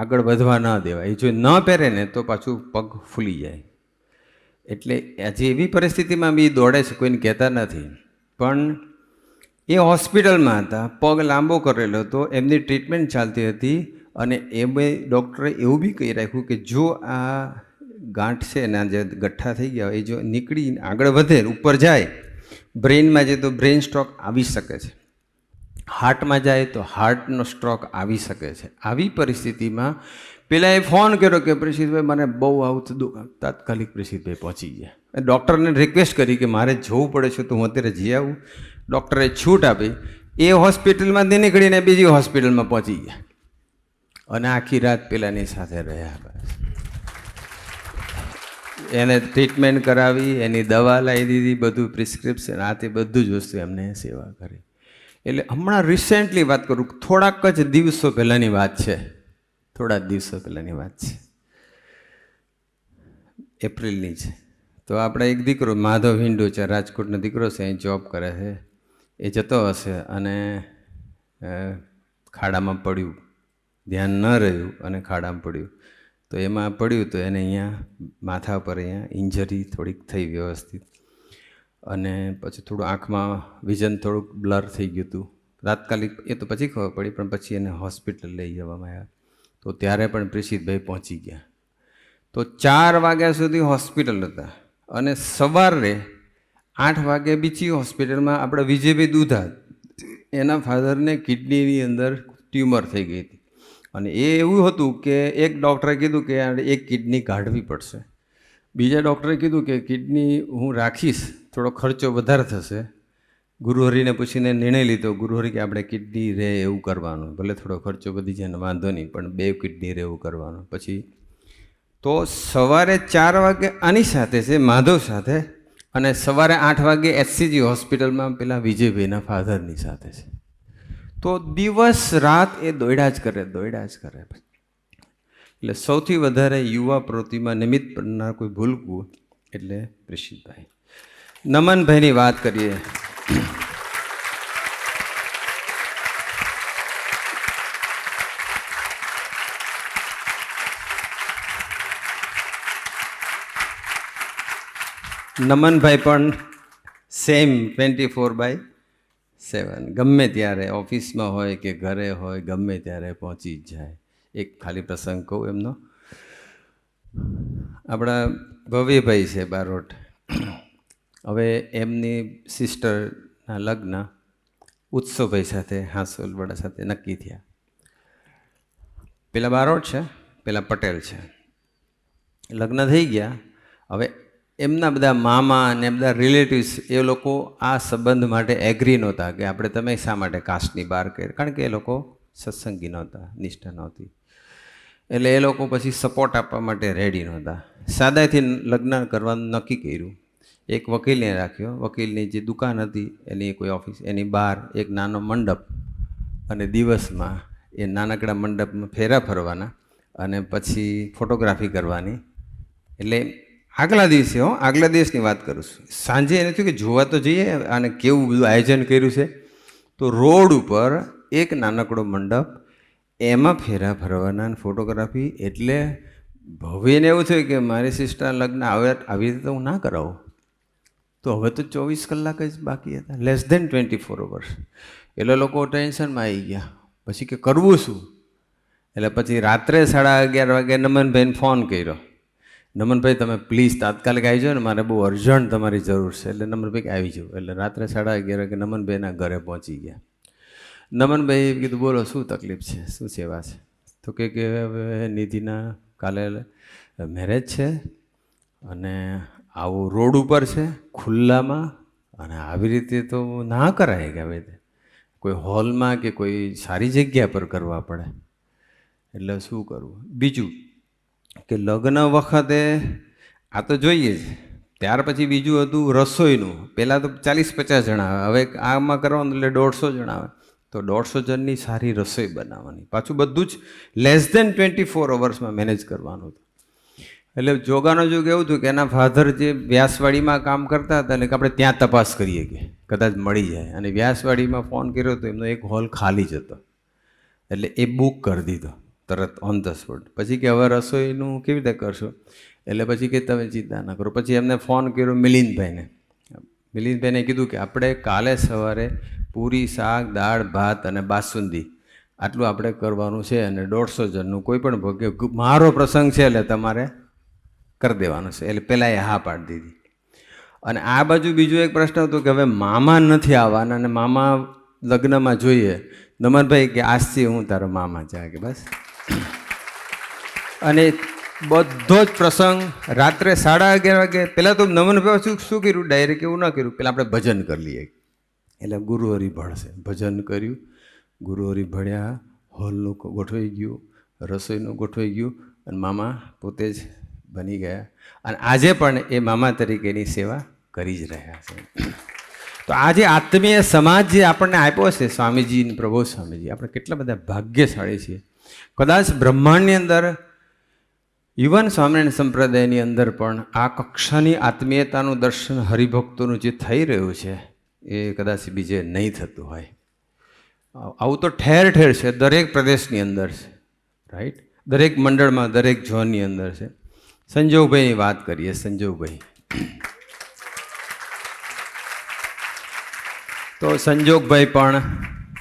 આગળ વધવા ન દેવાય. એ જો ન પહેરે ને તો પાછું પગ ફૂલી જાય. એટલે આજે એવી પરિસ્થિતિમાં બી દોડે છે, કોઈને કહેતા નથી. પણ એ હોસ્પિટલમાં હતા, પગ લાંબો કરેલો હતો, એમની ટ્રીટમેન્ટ ચાલતી હતી અને એમે ડૉક્ટરે એવું બી કહી રાખ્યું કે જો આ ગાંઠ છે ને જે ગઠ્ઠા થઈ ગયા એ જો નીકળી આગળ વધે ઉપર જાય, બ્રેઇનમાં જાય તો બ્રેઇન સ્ટ્રોક આવી શકે છે, હાર્ટમાં જાય તો હાર્ટનો સ્ટ્રોક આવી શકે છે. આવી પરિસ્થિતિમાં પેલા એ ફોન કર્યો કે પ્રિશિતભાઈ મને બહુ આવું થતું. તાત્કાલિક પ્રિશિતભાઈ પહોંચી ગયા. ડૉક્ટરને રિક્વેસ્ટ કરી કે મારે જવું પડે છે તો હું અત્યારે જઈ આવું. ડૉક્ટરે છૂટ આપી. એ હોસ્પિટલમાંથી નીકળીને બીજી હોસ્પિટલમાં પહોંચી ગયા અને આખી રાત પેલાની સાથે રહ્યા. બસ એને ટ્રીટમેન્ટ કરાવી, એની દવા લાવી દીધી, બધું પ્રિસ્ક્રિપ્શન આ તે બધું જ વસ્તુ એમને સેવા કરી. એટલે હમણાં રિસેન્ટલી વાત કરું, થોડાક જ દિવસો પહેલાંની વાત છે, એપ્રિલની છે. તો આપણે એક દીકરો માધવ હિંડુ છે, રાજકોટનો દીકરો છે, અહીં જોબ કરે છે. એ જતો હશે અને ખાડામાં પડ્યું, ધ્યાન ન રહ્યું અને ખાડામાં પડ્યું. તો એમાં પડ્યું તો એને અહીંયા માથા પર અહીંયા ઇન્જરી થોડીક થઈ વ્યવસ્થિત, અને પછી થોડું આંખમાં વિઝન થોડુંક બ્લર થઈ ગયું હતું તાત્કાલિક. એ તો પછી ખબર પડી, પણ પછી એને હોસ્પિટલ લઈ જવામાં આવ્યા. તો ત્યારે પણ પ્રિશિતભાઈ પહોંચી ગયા. તો 4 વાગ્યા સુધી હોસ્પિટલ હતા અને સવારે 8 વાગે બીજી હોસ્પિટલમાં આપણે વિજયભાઈ દુધા, એના ફાધરને કિડનીની અંદર ટ્યુમર થઈ ગઈ હતી. અને એ એવું હતું કે એક ડૉક્ટરે કીધું કે એક કિડની કાઢવી પડશે, બીજા ડૉક્ટરે કીધું કે કિડની હું રાખીશ, થોડો ખર્ચો વધારે થશે. ગુરુહરિને પૂછીને નિર્ણય લીધો. ગુરુહરિ કે આપણે કિડની રહે એવું કરવાનું, ભલે થોડો ખર્ચો વધી જાય ને વાંધો નહીં, પણ 2 કિડની રહે એવું કરવાનું. પછી તો સવારે 4 વાગે આની સાથે છે માધવ સાથે, અને સવારે 8 વાગે એચસીજી હોસ્પિટલમાં પેલા વિજયભાઈના ફાધરની સાથે છે. તો દિવસ રાત એ દોડ્યા જ કરે. એટલે સૌથી વધારે યુવા પ્રવૃત્તિમાં નિમિત્ત પડનાર કોઈ ભૂલકું એટલે પ્રિશિતભાઈ. નમનભાઈની વાત કરીએ. નમનભાઈ પણ સેમ 24/7, ગમે ત્યારે ઓફિસમાં હોય કે ઘરે હોય ગમે ત્યારે પહોંચી જ જાય. એક ખાલી પ્રસંગ કહું એમનો. આપણા ભવ્યભાઈ છે બારોટ, હવે એમની સિસ્ટરના લગ્ન ઉત્સવભાઈ સાથે હાંસોલવાડા સાથે નક્કી થયા. પેલા બારોટ છે, પેલા પટેલ છે. લગ્ન થઈ ગયા. હવે એમના બધા મામા અને બધા રિલેટિવ્સ એ લોકો આ સંબંધ માટે એગ્રી નહોતા કે આપણે તમે શા માટે કાસ્ટની બહાર કરી, કારણ કે એ લોકો સત્સંગી નહોતા, નિષ્ઠા નહોતી. એટલે એ લોકો પછી સપોર્ટ આપવા માટે રેડી નહોતા. સાદાઈથી લગ્ન કરવાનું નક્કી કર્યું. એક વકીલને રાખ્યો. વકીલની જે દુકાન હતી એની કોઈ ઓફિસ, એની બહાર એક નાનો મંડપ, અને દિવસમાં એ નાનકડા મંડપમાં ફેરા ફરવાના અને પછી ફોટોગ્રાફી કરવાની. એટલે આગલા દિવસની વાત કરું છું. સાંજે એને થયું કે જોવા તો જઈએ અને કેવું બધું આયોજન કર્યું છે. તો રોડ ઉપર એક નાનકડો મંડપ, એમાં ફેરા ફરવાના ફોટોગ્રાફી એટલે ભવ્યને એવું થયું કે મારી સિસ્ટર લગ્ન આવી રીતે તો હું ના કરાવું. તો હવે તો 24 કલાક જ બાકી હતા, લેસ ધેન 24 અવર્સ. એટલે લોકો ટેન્શનમાં આવી ગયા. પછી કે કરવું શું? એટલે પછી રાત્રે 11:30 વાગે નમનભાઈને ફોન કર્યો. નમનભાઈ તમે પ્લીઝ તાત્કાલિક આવી જાઓ ને, મારે બહુ અર્જન્ટ તમારી જરૂર છે. એટલે નમનભાઈ આવી જાઓ. એટલે રાત્રે 11:30 વાગે નમનભાઈના ઘરે પહોંચી ગયા. નમનભાઈ કીધું બોલો શું તકલીફ છે, શું સેવા છે? તો કે હવે નિધિના કાલે મેરેજ છે અને આવું રોડ ઉપર છે ખુલ્લામાં, અને આવી રીતે તો ના કરાય કે હવે કોઈ હોલમાં કે કોઈ સારી જગ્યા પર કરવા પડે. એટલે શું કરવું? બીજું કે લગ્ન વખતે આ તો જોઈએ જ, ત્યાર પછી બીજું હતું રસોઈનું. પહેલાં તો 40-50 જણા આવે, હવે આમાં કરવાનું એટલે 150 જણા આવે. તો 150 જણની સારી રસોઈ બનાવવાની, પાછું બધું જ લેસ ધેન 24 અવર્સમાં મેનેજ કરવાનું હતું. એટલે જોગાનો જોગ એવું હતું કે એના ફાધર જે વ્યાસવાડીમાં કામ કરતા હતા, એટલે કે આપણે ત્યાં તપાસ કરીએ કે કદાચ મળી જાય. અને વ્યાસવાડીમાં ફોન કર્યો તો એમનો એક હોલ ખાલી જ હતો, એટલે એ બુક કરી દીધો તરત ઓન ધ સ્પોટ. પછી કે હવે રસોઈનું કેવી રીતે કરશો? એટલે પછી કે તમે ચિંતા ના કરો. પછી એમને ફોન કર્યો મિલિંદભાઈને. મિલિંદભાઈને કીધું કે આપણે કાલે સવારે પૂરી, શાક, દાળ, ભાત અને બાસુંદી આટલું આપણે કરવાનું છે, અને 150 જણનું કોઈ પણ ભોગે મારો પ્રસંગ છે એટલે તમારે કરી દેવાનું છે. એટલે પહેલાં એ હા પાડી દીધી. અને આ બાજુ બીજો એક પ્રશ્ન હતો કે હવે મામા નથી આવવાના અને મામા લગ્નમાં જોઈએ. નમનભાઈ કે આજથી હું તારો મામા છે કે બસ. અને બધો જ પ્રસંગ રાત્રે 11:30 વાગે. પહેલાં તો નમનભાઈ શું કર્યું, ડાયરેક્ટ એવું ના કર્યું, પહેલાં આપણે ભજન કરી લઈએ. એટલે ગુરુહરિ ભળશે, ભજન કર્યું, ગુરુહરિ ભળ્યા, હોલનું ગોઠવાઈ ગયું, રસોઈનું ગોઠવાઈ ગયું, અને મામા પોતે જ બની ગયા. અને આજે પણ એ મામા તરીકેની સેવા કરી જ રહ્યા છે. તો આ જે આત્મીય સમાજ જે આપણને આપ્યો છે સ્વામીજી, પ્રભુ સ્વામીજી, આપણે કેટલા બધા ભાગ્યશાળી છીએ. કદાચ બ્રહ્માંડની અંદર, ઇવન સ્વામિનારાયણ સંપ્રદાયની અંદર પણ આ કક્ષાની આત્મીયતાનું દર્શન હરિભક્તોનું જે થઈ રહ્યું છે એ કદાચ બીજે નહીં થતું હોય. આવું તો ઠેર ઠેર છે, દરેક પ્રદેશની અંદર છે, રાઈટ? દરેક મંડળમાં, દરેક ઝોનની અંદર છે. સંજોગભાઈની વાત કરીએ. સંજોગભાઈ, તો સંજોગભાઈ પણ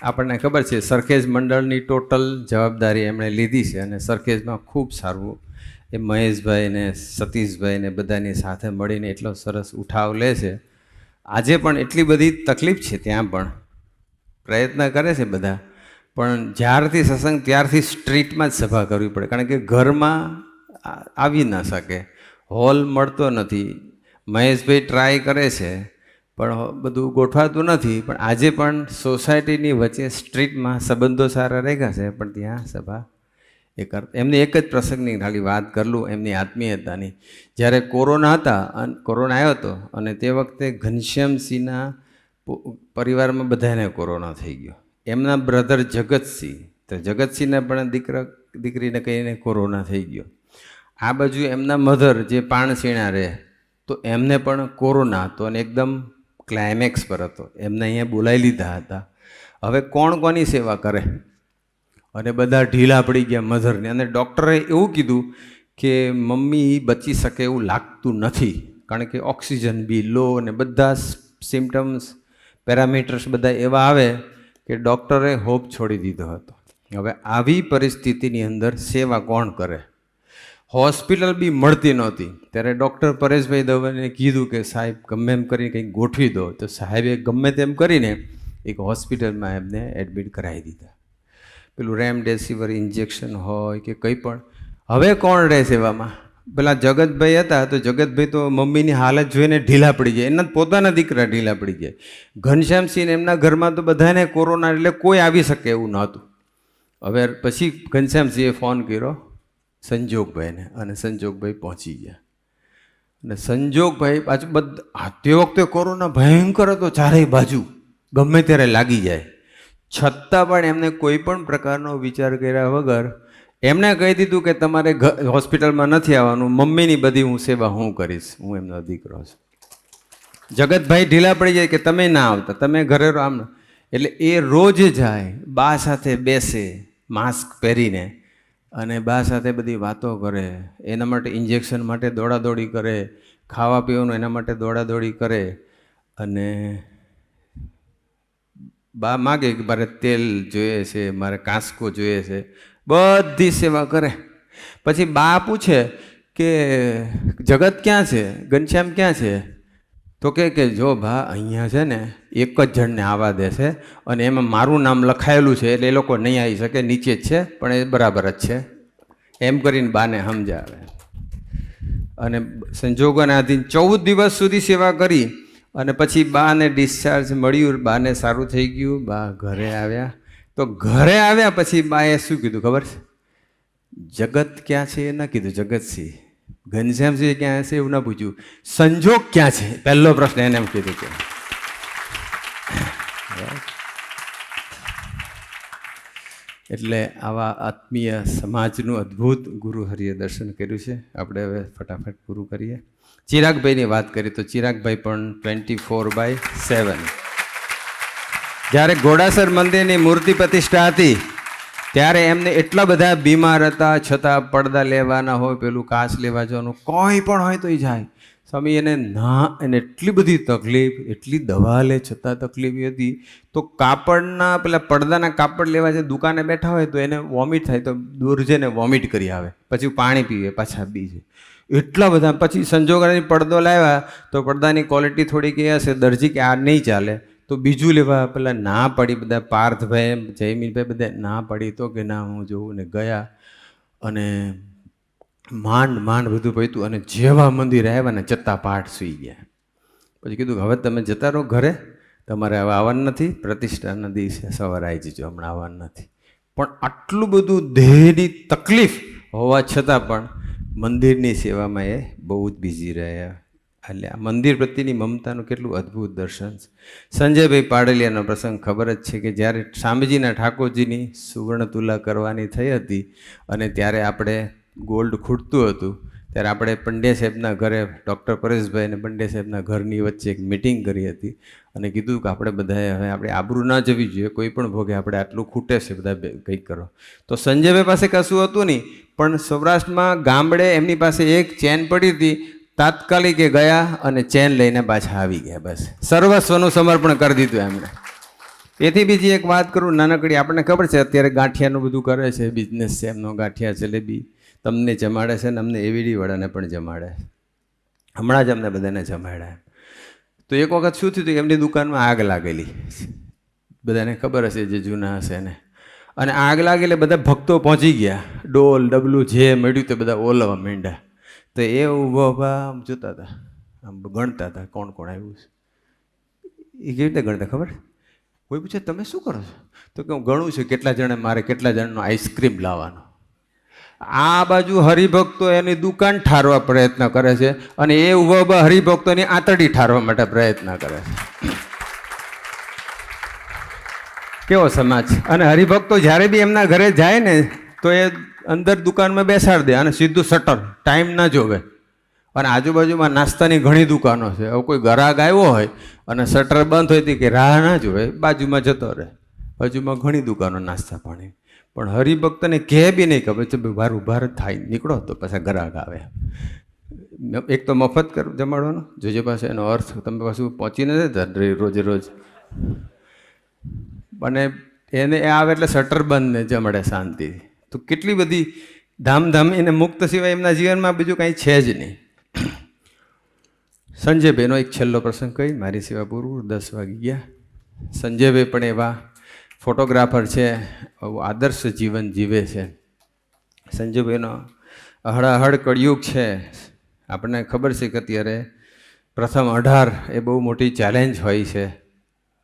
આપણને ખબર છે સરખેજ મંડળની ટોટલ જવાબદારી એમણે લીધી છે, અને સરખેજમાં ખૂબ સારું એ મહેશભાઈ ને સતીશભાઈ ને બધાની સાથે મળીને એટલો સરસ ઉઠાવ લે છે. આજે પણ એટલી બધી તકલીફ છે, ત્યાં પણ પ્રયત્ન કરે છે બધા, પણ જ્યારથી સત્સંગ ત્યારથી સ્ટ્રીટમાં જ સભા કરવી પડે, કારણ કે ઘરમાં આવી ના શકે, હોલ મળતો નથી. મહેશભાઈ ટ્રાય કરે છે પણ બધું ગોઠવાતું નથી. પણ આજે પણ સોસાયટીની વચ્ચે સ્ટ્રીટમાં સંબંધો સારા રહ્યા છે, પણ ત્યાં સભા એ એમની એક જ પ્રસંગની ખાલી વાત કરલું, એમની આત્મીયતાની. જ્યારે કોરોના હતા, અને કોરોના આવ્યો હતો, અને તે વખતે ઘનશ્યામસિંહના પરિવારમાં બધાને કોરોના થઈ ગયો. એમના બ્રધર જગતસિંહ, તો જગતસિંહને પણ દીકરીને કહીને કોરોના થઈ ગયો. આ બાજુ એમના મધર જે પાણસીણા રહે, તો એમને પણ કોરોના હતો, અને એકદમ ક્લાઇમેક્સ પર હતો. એમને અહીંયા બોલાવી લીધા હતા. હવે કોણ કોની સેવા કરે? અને બધા ઢીલા પડી ગયા મધરને. અને ડૉક્ટરે એવું કીધું કે મમ્મી બચી શકે એવું લાગતું નથી, કારણ કે ઓક્સિજન બી લો અને બધા સિમ્ટમ્સ, પેરામીટર્સ બધા એવા આવે કે ડૉક્ટરે હોપ છોડી દીધો હતો. હવે આવી પરિસ્થિતિની અંદર સેવા કોણ કરે? હોસ્પિટલ બી મળતી નહોતી. ત્યારે ડૉક્ટર પરેશભાઈ દવેને કીધું કે સાહેબ ગમે એમ કરીને કંઈક ગોઠવી દો. તો સાહેબે ગમે તેમ કરીને એક હોસ્પિટલમાં એમને એડમિટ કરાવી દીધા. પેલું રેમડેસિવિર ઇન્જેક્શન હોય કે કંઈ પણ. હવે કોણ રહે સેવામાં? પેલા જગતભાઈ હતા, તો જગતભાઈ તો મમ્મીની હાલત જોઈને ઢીલા પડી જાય, એના પોતાના દીકરા ઢીલા પડી જાય. ઘનશ્યામસિંહ એમના ઘરમાં તો બધાને કોરોના, એટલે કોઈ આવી શકે એવું નહોતું. હવે પછી ઘનશ્યામસિંહે ફોન કર્યો સંજોગભાઈને, અને સંજોગભાઈ પહોંચી ગયા. અને સંજોગભાઈ પાછું તે વખતે કોરોના ભયંકર હતો, ચારેય બાજુ ગમે ત્યારે લાગી જાય. છતાં પણ એમને કોઈ પણ પ્રકારનો વિચાર કર્યા વગર એમણે કહી દીધું કે તમારે હોસ્પિટલમાં નથી આવવાનું, મમ્મીની બધી હું સેવા હું કરીશ, હું એમનો દીકરો છું. જગતભાઈ ઢીલા પડી જાય કે તમે ના આવતા, તમે ઘરે રહો. આમ એટલે એ રોજ જાય, બા સાથે બેસે, માસ્ક પહેરીને અને બા સાથે બધી વાતો કરે, એના માટે ઇન્જેક્શન માટે દોડાદોડી કરે, ખાવા પીવાનું એના માટે દોડાદોડી કરે, અને બા માગે કે મારે તેલ જોઈએ છે, મારે કાંસકો જોઈએ છે, બધી સેવા કરે. પછી બા પૂછે કે જગત ક્યાં છે, ઘનશ્યામ ક્યાં છે? તો કે જો ભા અહીંયા છે ને એક જ જણને આવવા દેશે, અને એમાં મારું નામ લખાયેલું છે એટલે એ લોકો નહીં આવી શકે, નીચે જ છે, પણ એ બરાબર જ છે, એમ કરીને બાને સમજાવે. અને સંજોગોને આધીન 14 દિવસ સુધી સેવા કરી અને પછી બાને ડિસ્ચાર્જ મળ્યું, બાને સારું થઈ ગયું, બા ઘરે આવ્યા. તો ઘરે આવ્યા પછી બાએ શું કીધું ખબર છે? જગત ક્યાં છે એ ના કીધું, જગતસિંહ. ઘનશ્યામસિંહ ક્યાં હશે એવું ના પૂછ્યું, સંજોગ ક્યાં છે પહેલો પ્રશ્ન એને એમ કીધું કે. એટલે આવા આત્મીય સમાજનું અદ્ભુત ગુરુ હરિએ દર્શન કર્યું છે. આપણે હવે ફટાફટ પૂરું કરીએ. ચિરાગભાઈની વાત કરીએ તો ચિરાગભાઈ પણ 24/7. જ્યારે ઘોડાસર મંદિરની મૂર્તિ પ્રતિષ્ઠા હતી ત્યારે એમને એટલા બધા બીમાર હતા, છતાં પડદા લેવાના હોય, પેલું કાચ લેવા જવાનું, કોઈ પણ હોય તો એ જાય. સ્વામી એને એટલી બધી તકલીફ, એટલી દવા લે છતાં તકલીફ હતી. તો કાપડના પેલા પડદાના કાપડ લેવા જે દુકાને બેઠા હોય તો એને વોમિટ થાય, તો દૂર જઈને વોમિટ કરી આવે, પછી પાણી પીવે, પાછા બીજે એટલા બધા. પછી સંજોગોની પડદો લાવ્યા તો પડદાની ક્વોલિટી થોડીક એ હશે, દરજી કે આ નહીં ચાલે, તો બીજું લેવા પેલા ના પડી, બધા પાર્થભાઈ, જયમીનભાઈ બધા ના પડી, તો કે ના હું જોઉં ને ગયા. અને માંડ બધું પૈતું, અને જેવા મંદિરે આવ્યા ને જતા પાઠ સૂઈ ગયા. પછી કીધું હવે તમે જતા રહો ઘરે, તમારે હવે આવવાનું નથી, પ્રતિષ્ઠાના દિવસે સવારે આવી જજો, હમણાં આવવાનું નથી. પણ આટલું બધું દેહની તકલીફ હોવા છતાં પણ મંદિરની સેવામાં એ બહુ જ બિઝી રહ્યા. એટલે આ મંદિર પ્રત્યેની મમતાનું કેટલું અદ્ભુત દર્શન છે. સંજયભાઈ પાડલિયાનો પ્રસંગ ખબર જ છે કે જ્યારે સ્વામીજીના ઠાકોરજીની સુવર્ણ તુલા કરવાની થઈ હતી અને ત્યારે આપણે ગોલ્ડ ખૂટતું હતું, ત્યારે આપણે પંડ્યા સાહેબના ઘરે, ડૉક્ટર પરેશભાઈ અને પંડ્યા સાહેબના ઘરની વચ્ચે એક મિટિંગ કરી હતી અને કીધું કે આપણે બધાએ હવે આપણે આબરૂ ના જવી જોઈએ, કોઈ પણ ભોગે આપણે આટલું ખૂટે છે, બધા કંઈક કરો. તો સંજયભાઈ પાસે કશું હતું નહીં, પણ સૌરાષ્ટ્રમાં ગામડે એમની પાસે એક ચેન પડી હતી, તાત્કાલિક એ ગયા અને ચેન લઈને પાછા આવી ગયા. બસ સર્વસ્વનું સમર્પણ કરી દીધું એમણે. એથી બીજી એક વાત કરું નાનકડી, આપણને ખબર છે અત્યારે ગાંઠિયાનું બધું કરે છે, બિઝનેસ છે એમનો, ગાંઠિયા જલેબી તમને જમાડે છે ને અમને એવીડીવાળાને પણ જમાડે. હમણાં જ અમને બધાને જમાડ્યા. તો એક વખત શું થયું હતું, એમની દુકાનમાં આગ લાગેલી, બધાને ખબર હશે જે જૂના હશે ને. અને આગ લાગી એટલે બધા ભક્તો પહોંચી ગયા, ડોલ ડબલું જે મળ્યું તે બધા ઓલવા માંડ્યા. તો એ ઊભા આમ જોતા હતા, આમ ગણતા હતા કોણ કોણ આવ્યું છે. એ કેવી રીતે ગણતા ખબર? કોઈ પૂછે તમે શું કરો છો? તો કે હું ગણું છું કેટલા જણે મારે કેટલા જણનો આઈસ્ક્રીમ લાવવાનો. આ બાજુ હરિભક્તો એની દુકાન ઠારવા પ્રયત્ન કરે છે અને એ ઊભા હરિભક્તોની આંતરડી ઠારવા માટે પ્રયત્ન કરે છે. કેવો સમાજ! અને હરિભક્તો જ્યારે બી એમના ઘરે જાય ને તો એ અંદર દુકાનમાં બેસાડી દે અને સીધું શટર, ટાઈમ ના જોવે. અને આજુબાજુમાં નાસ્તાની ઘણી દુકાનો છે, હવે કોઈ ગ્રાહક આવ્યો હોય અને શટર બંધ હોય કે રાહ ના જોવે, બાજુમાં જતો રહે. બાજુમાં ઘણી દુકાનો નાસ્તા પાણી. પણ હરિભક્તને કહે બી નહીં ખબર છે વાર ઉભાર થાય, નીકળો તો પાછા ગ્રાહક આવે. એક તો મફત કર જમાડવાનો જોજે, પાસે એનો અર્થ તમે પાછું પહોંચી નથી રોજે રોજ. અને એને એ આવે એટલે શટર બંધ ને જમડે શાંતિ. તો કેટલી બધી ધામધામ, એને મુક્ત સિવાય એમના જીવનમાં બીજું કાંઈ છે જ નહીં. સંજયભાઈનો એક છેલ્લો પ્રસંગ કહી મારી સેવા પૂરું, 10 વાગી ગયા. સંજયભાઈ પણ એવા ફોટોગ્રાફર છે, આદર્શ જીવન જીવે છે. સંજયભાઈનો હળાહળ કળિયુગ છે. આપણને ખબર છે કે અત્યારે પ્રથમ 18 એ બહુ મોટી ચેલેન્જ હોય છે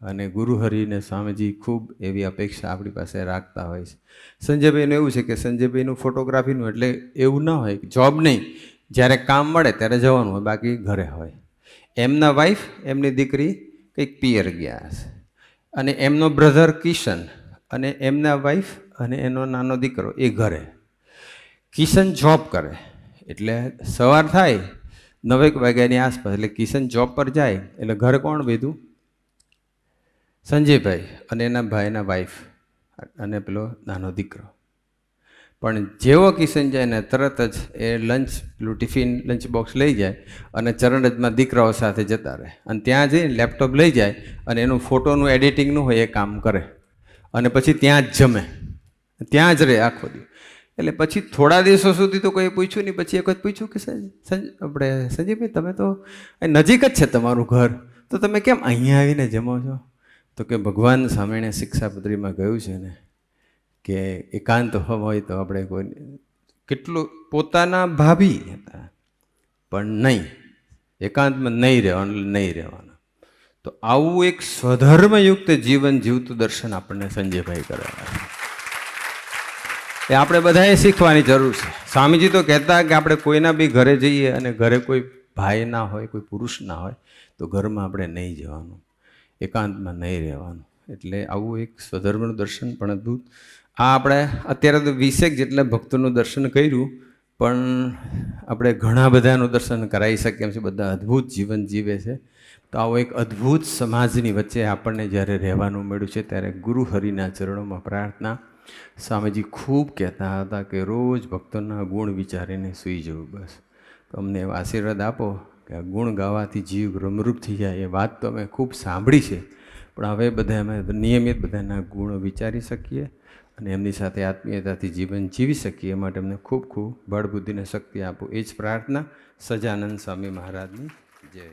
અને ગુરુહરિને સ્વામીજી ખૂબ એવી અપેક્ષા આપણી પાસે રાખતા હોય છે. સંજયભાઈનું એવું છે કે સંજયભાઈનું ફોટોગ્રાફીનું એટલે એવું ના હોય, જોબ નહીં, જ્યારે કામ મળે ત્યારે જવાનું હોય, બાકી ઘરે હોય. એમના વાઈફ, એમની દીકરી કંઈક પિયર ગયા છે અને એમનો બ્રધર કિશન અને એમના વાઈફ અને એનો નાનો દીકરો એ ઘરે. કિશન જોબ કરે એટલે સવાર થાય 9 વાગ્યાની આસપાસ, એટલે કિશન જોબ પર જાય એટલે ઘરે કોણ બેઠું? સંજયભાઈ અને એના ભાઈના વાઈફ અને પેલો નાનો દીકરો. પણ જેવો કિશન જાય ને તરત જ એ પેલું ટિફિન લંચ બોક્સ લઈ જાય અને ચરણજમાં દીકરાઓ સાથે જતા રહે અને ત્યાં જઈને લેપટોપ લઈ જાય અને એનું ફોટોનું એડિટિંગનું હોય એ કામ કરે અને પછી ત્યાં જ જમે, ત્યાં જ રહે આખો દિવસ. એટલે પછી થોડા દિવસો સુધી તો કોઈ પૂછ્યું નહીં. પછી એક વખત પૂછ્યું કે આપણે સંજીવભાઈ, તમે તો નજીક જ છે તમારું ઘર, તો તમે કેમ અહીંયા આવીને જમો છો? તો કે ભગવાન સ્વામીને શિક્ષાપત્રીમાં કહ્યું છે ને કે એકાંત હોય તો આપણે કોઈ કેટલું પોતાના ભાભી હતા પણ નહીં, એકાંતમાં નહીં રહેવાનું, નહીં રહેવાનું. તો આવું એક સ્વધર્મયુક્ત જીવન જીવતું દર્શન આપણને સંજયભાઈ કરાવ્યા છે. એ આપણે બધાએ શીખવાની જરૂર છે. સ્વામીજી તો કહેતા કે આપણે કોઈના બી ઘરે જઈએ અને ઘરે કોઈ ભાઈ ના હોય, કોઈ પુરુષ ના હોય, તો ઘરમાં આપણે નહીં જવાનું, એકાંતમાં નહીં રહેવાનું. એટલે આવું એક સ્વધર્મનું દર્શન પણ અદ્ભુત. આ આપણે અત્યારે તો 20 જેટલા ભક્તોનું દર્શન કર્યું, પણ આપણે ઘણા બધાનું દર્શન કરાવી શકીએ એમ છે. બધા અદ્ભુત જીવન જીવે છે. તો આવો એક અદ્ભુત સમાજની વચ્ચે આપણને જ્યારે રહેવાનું મળ્યું છે ત્યારે ગુરુ હરિના ચરણોમાં પ્રાર્થના. સ્વામીજી ખૂબ કહેતા હતા કે રોજ ભક્તોના ગુણ વિચારીને સૂઈ જવું બસ. તો અમને એવા આશીર્વાદ આપો કે આ ગુણ ગાવાથી જીવ રમરૂપ થઈ જાય. એ વાત તો અમે ખૂબ સાંભળી છે, પણ હવે બધા અમે નિયમિત બધાના ગુણો વિચારી શકીએ અને એમની સાથે આત્મીયતાથી જીવન જીવી શકીએ. એ માટે અમને ખૂબ ખૂબ બળ બુદ્ધિને શક્તિ આપો, એ જ પ્રાર્થના. સજાનંદ સ્વામી મહારાજની જય.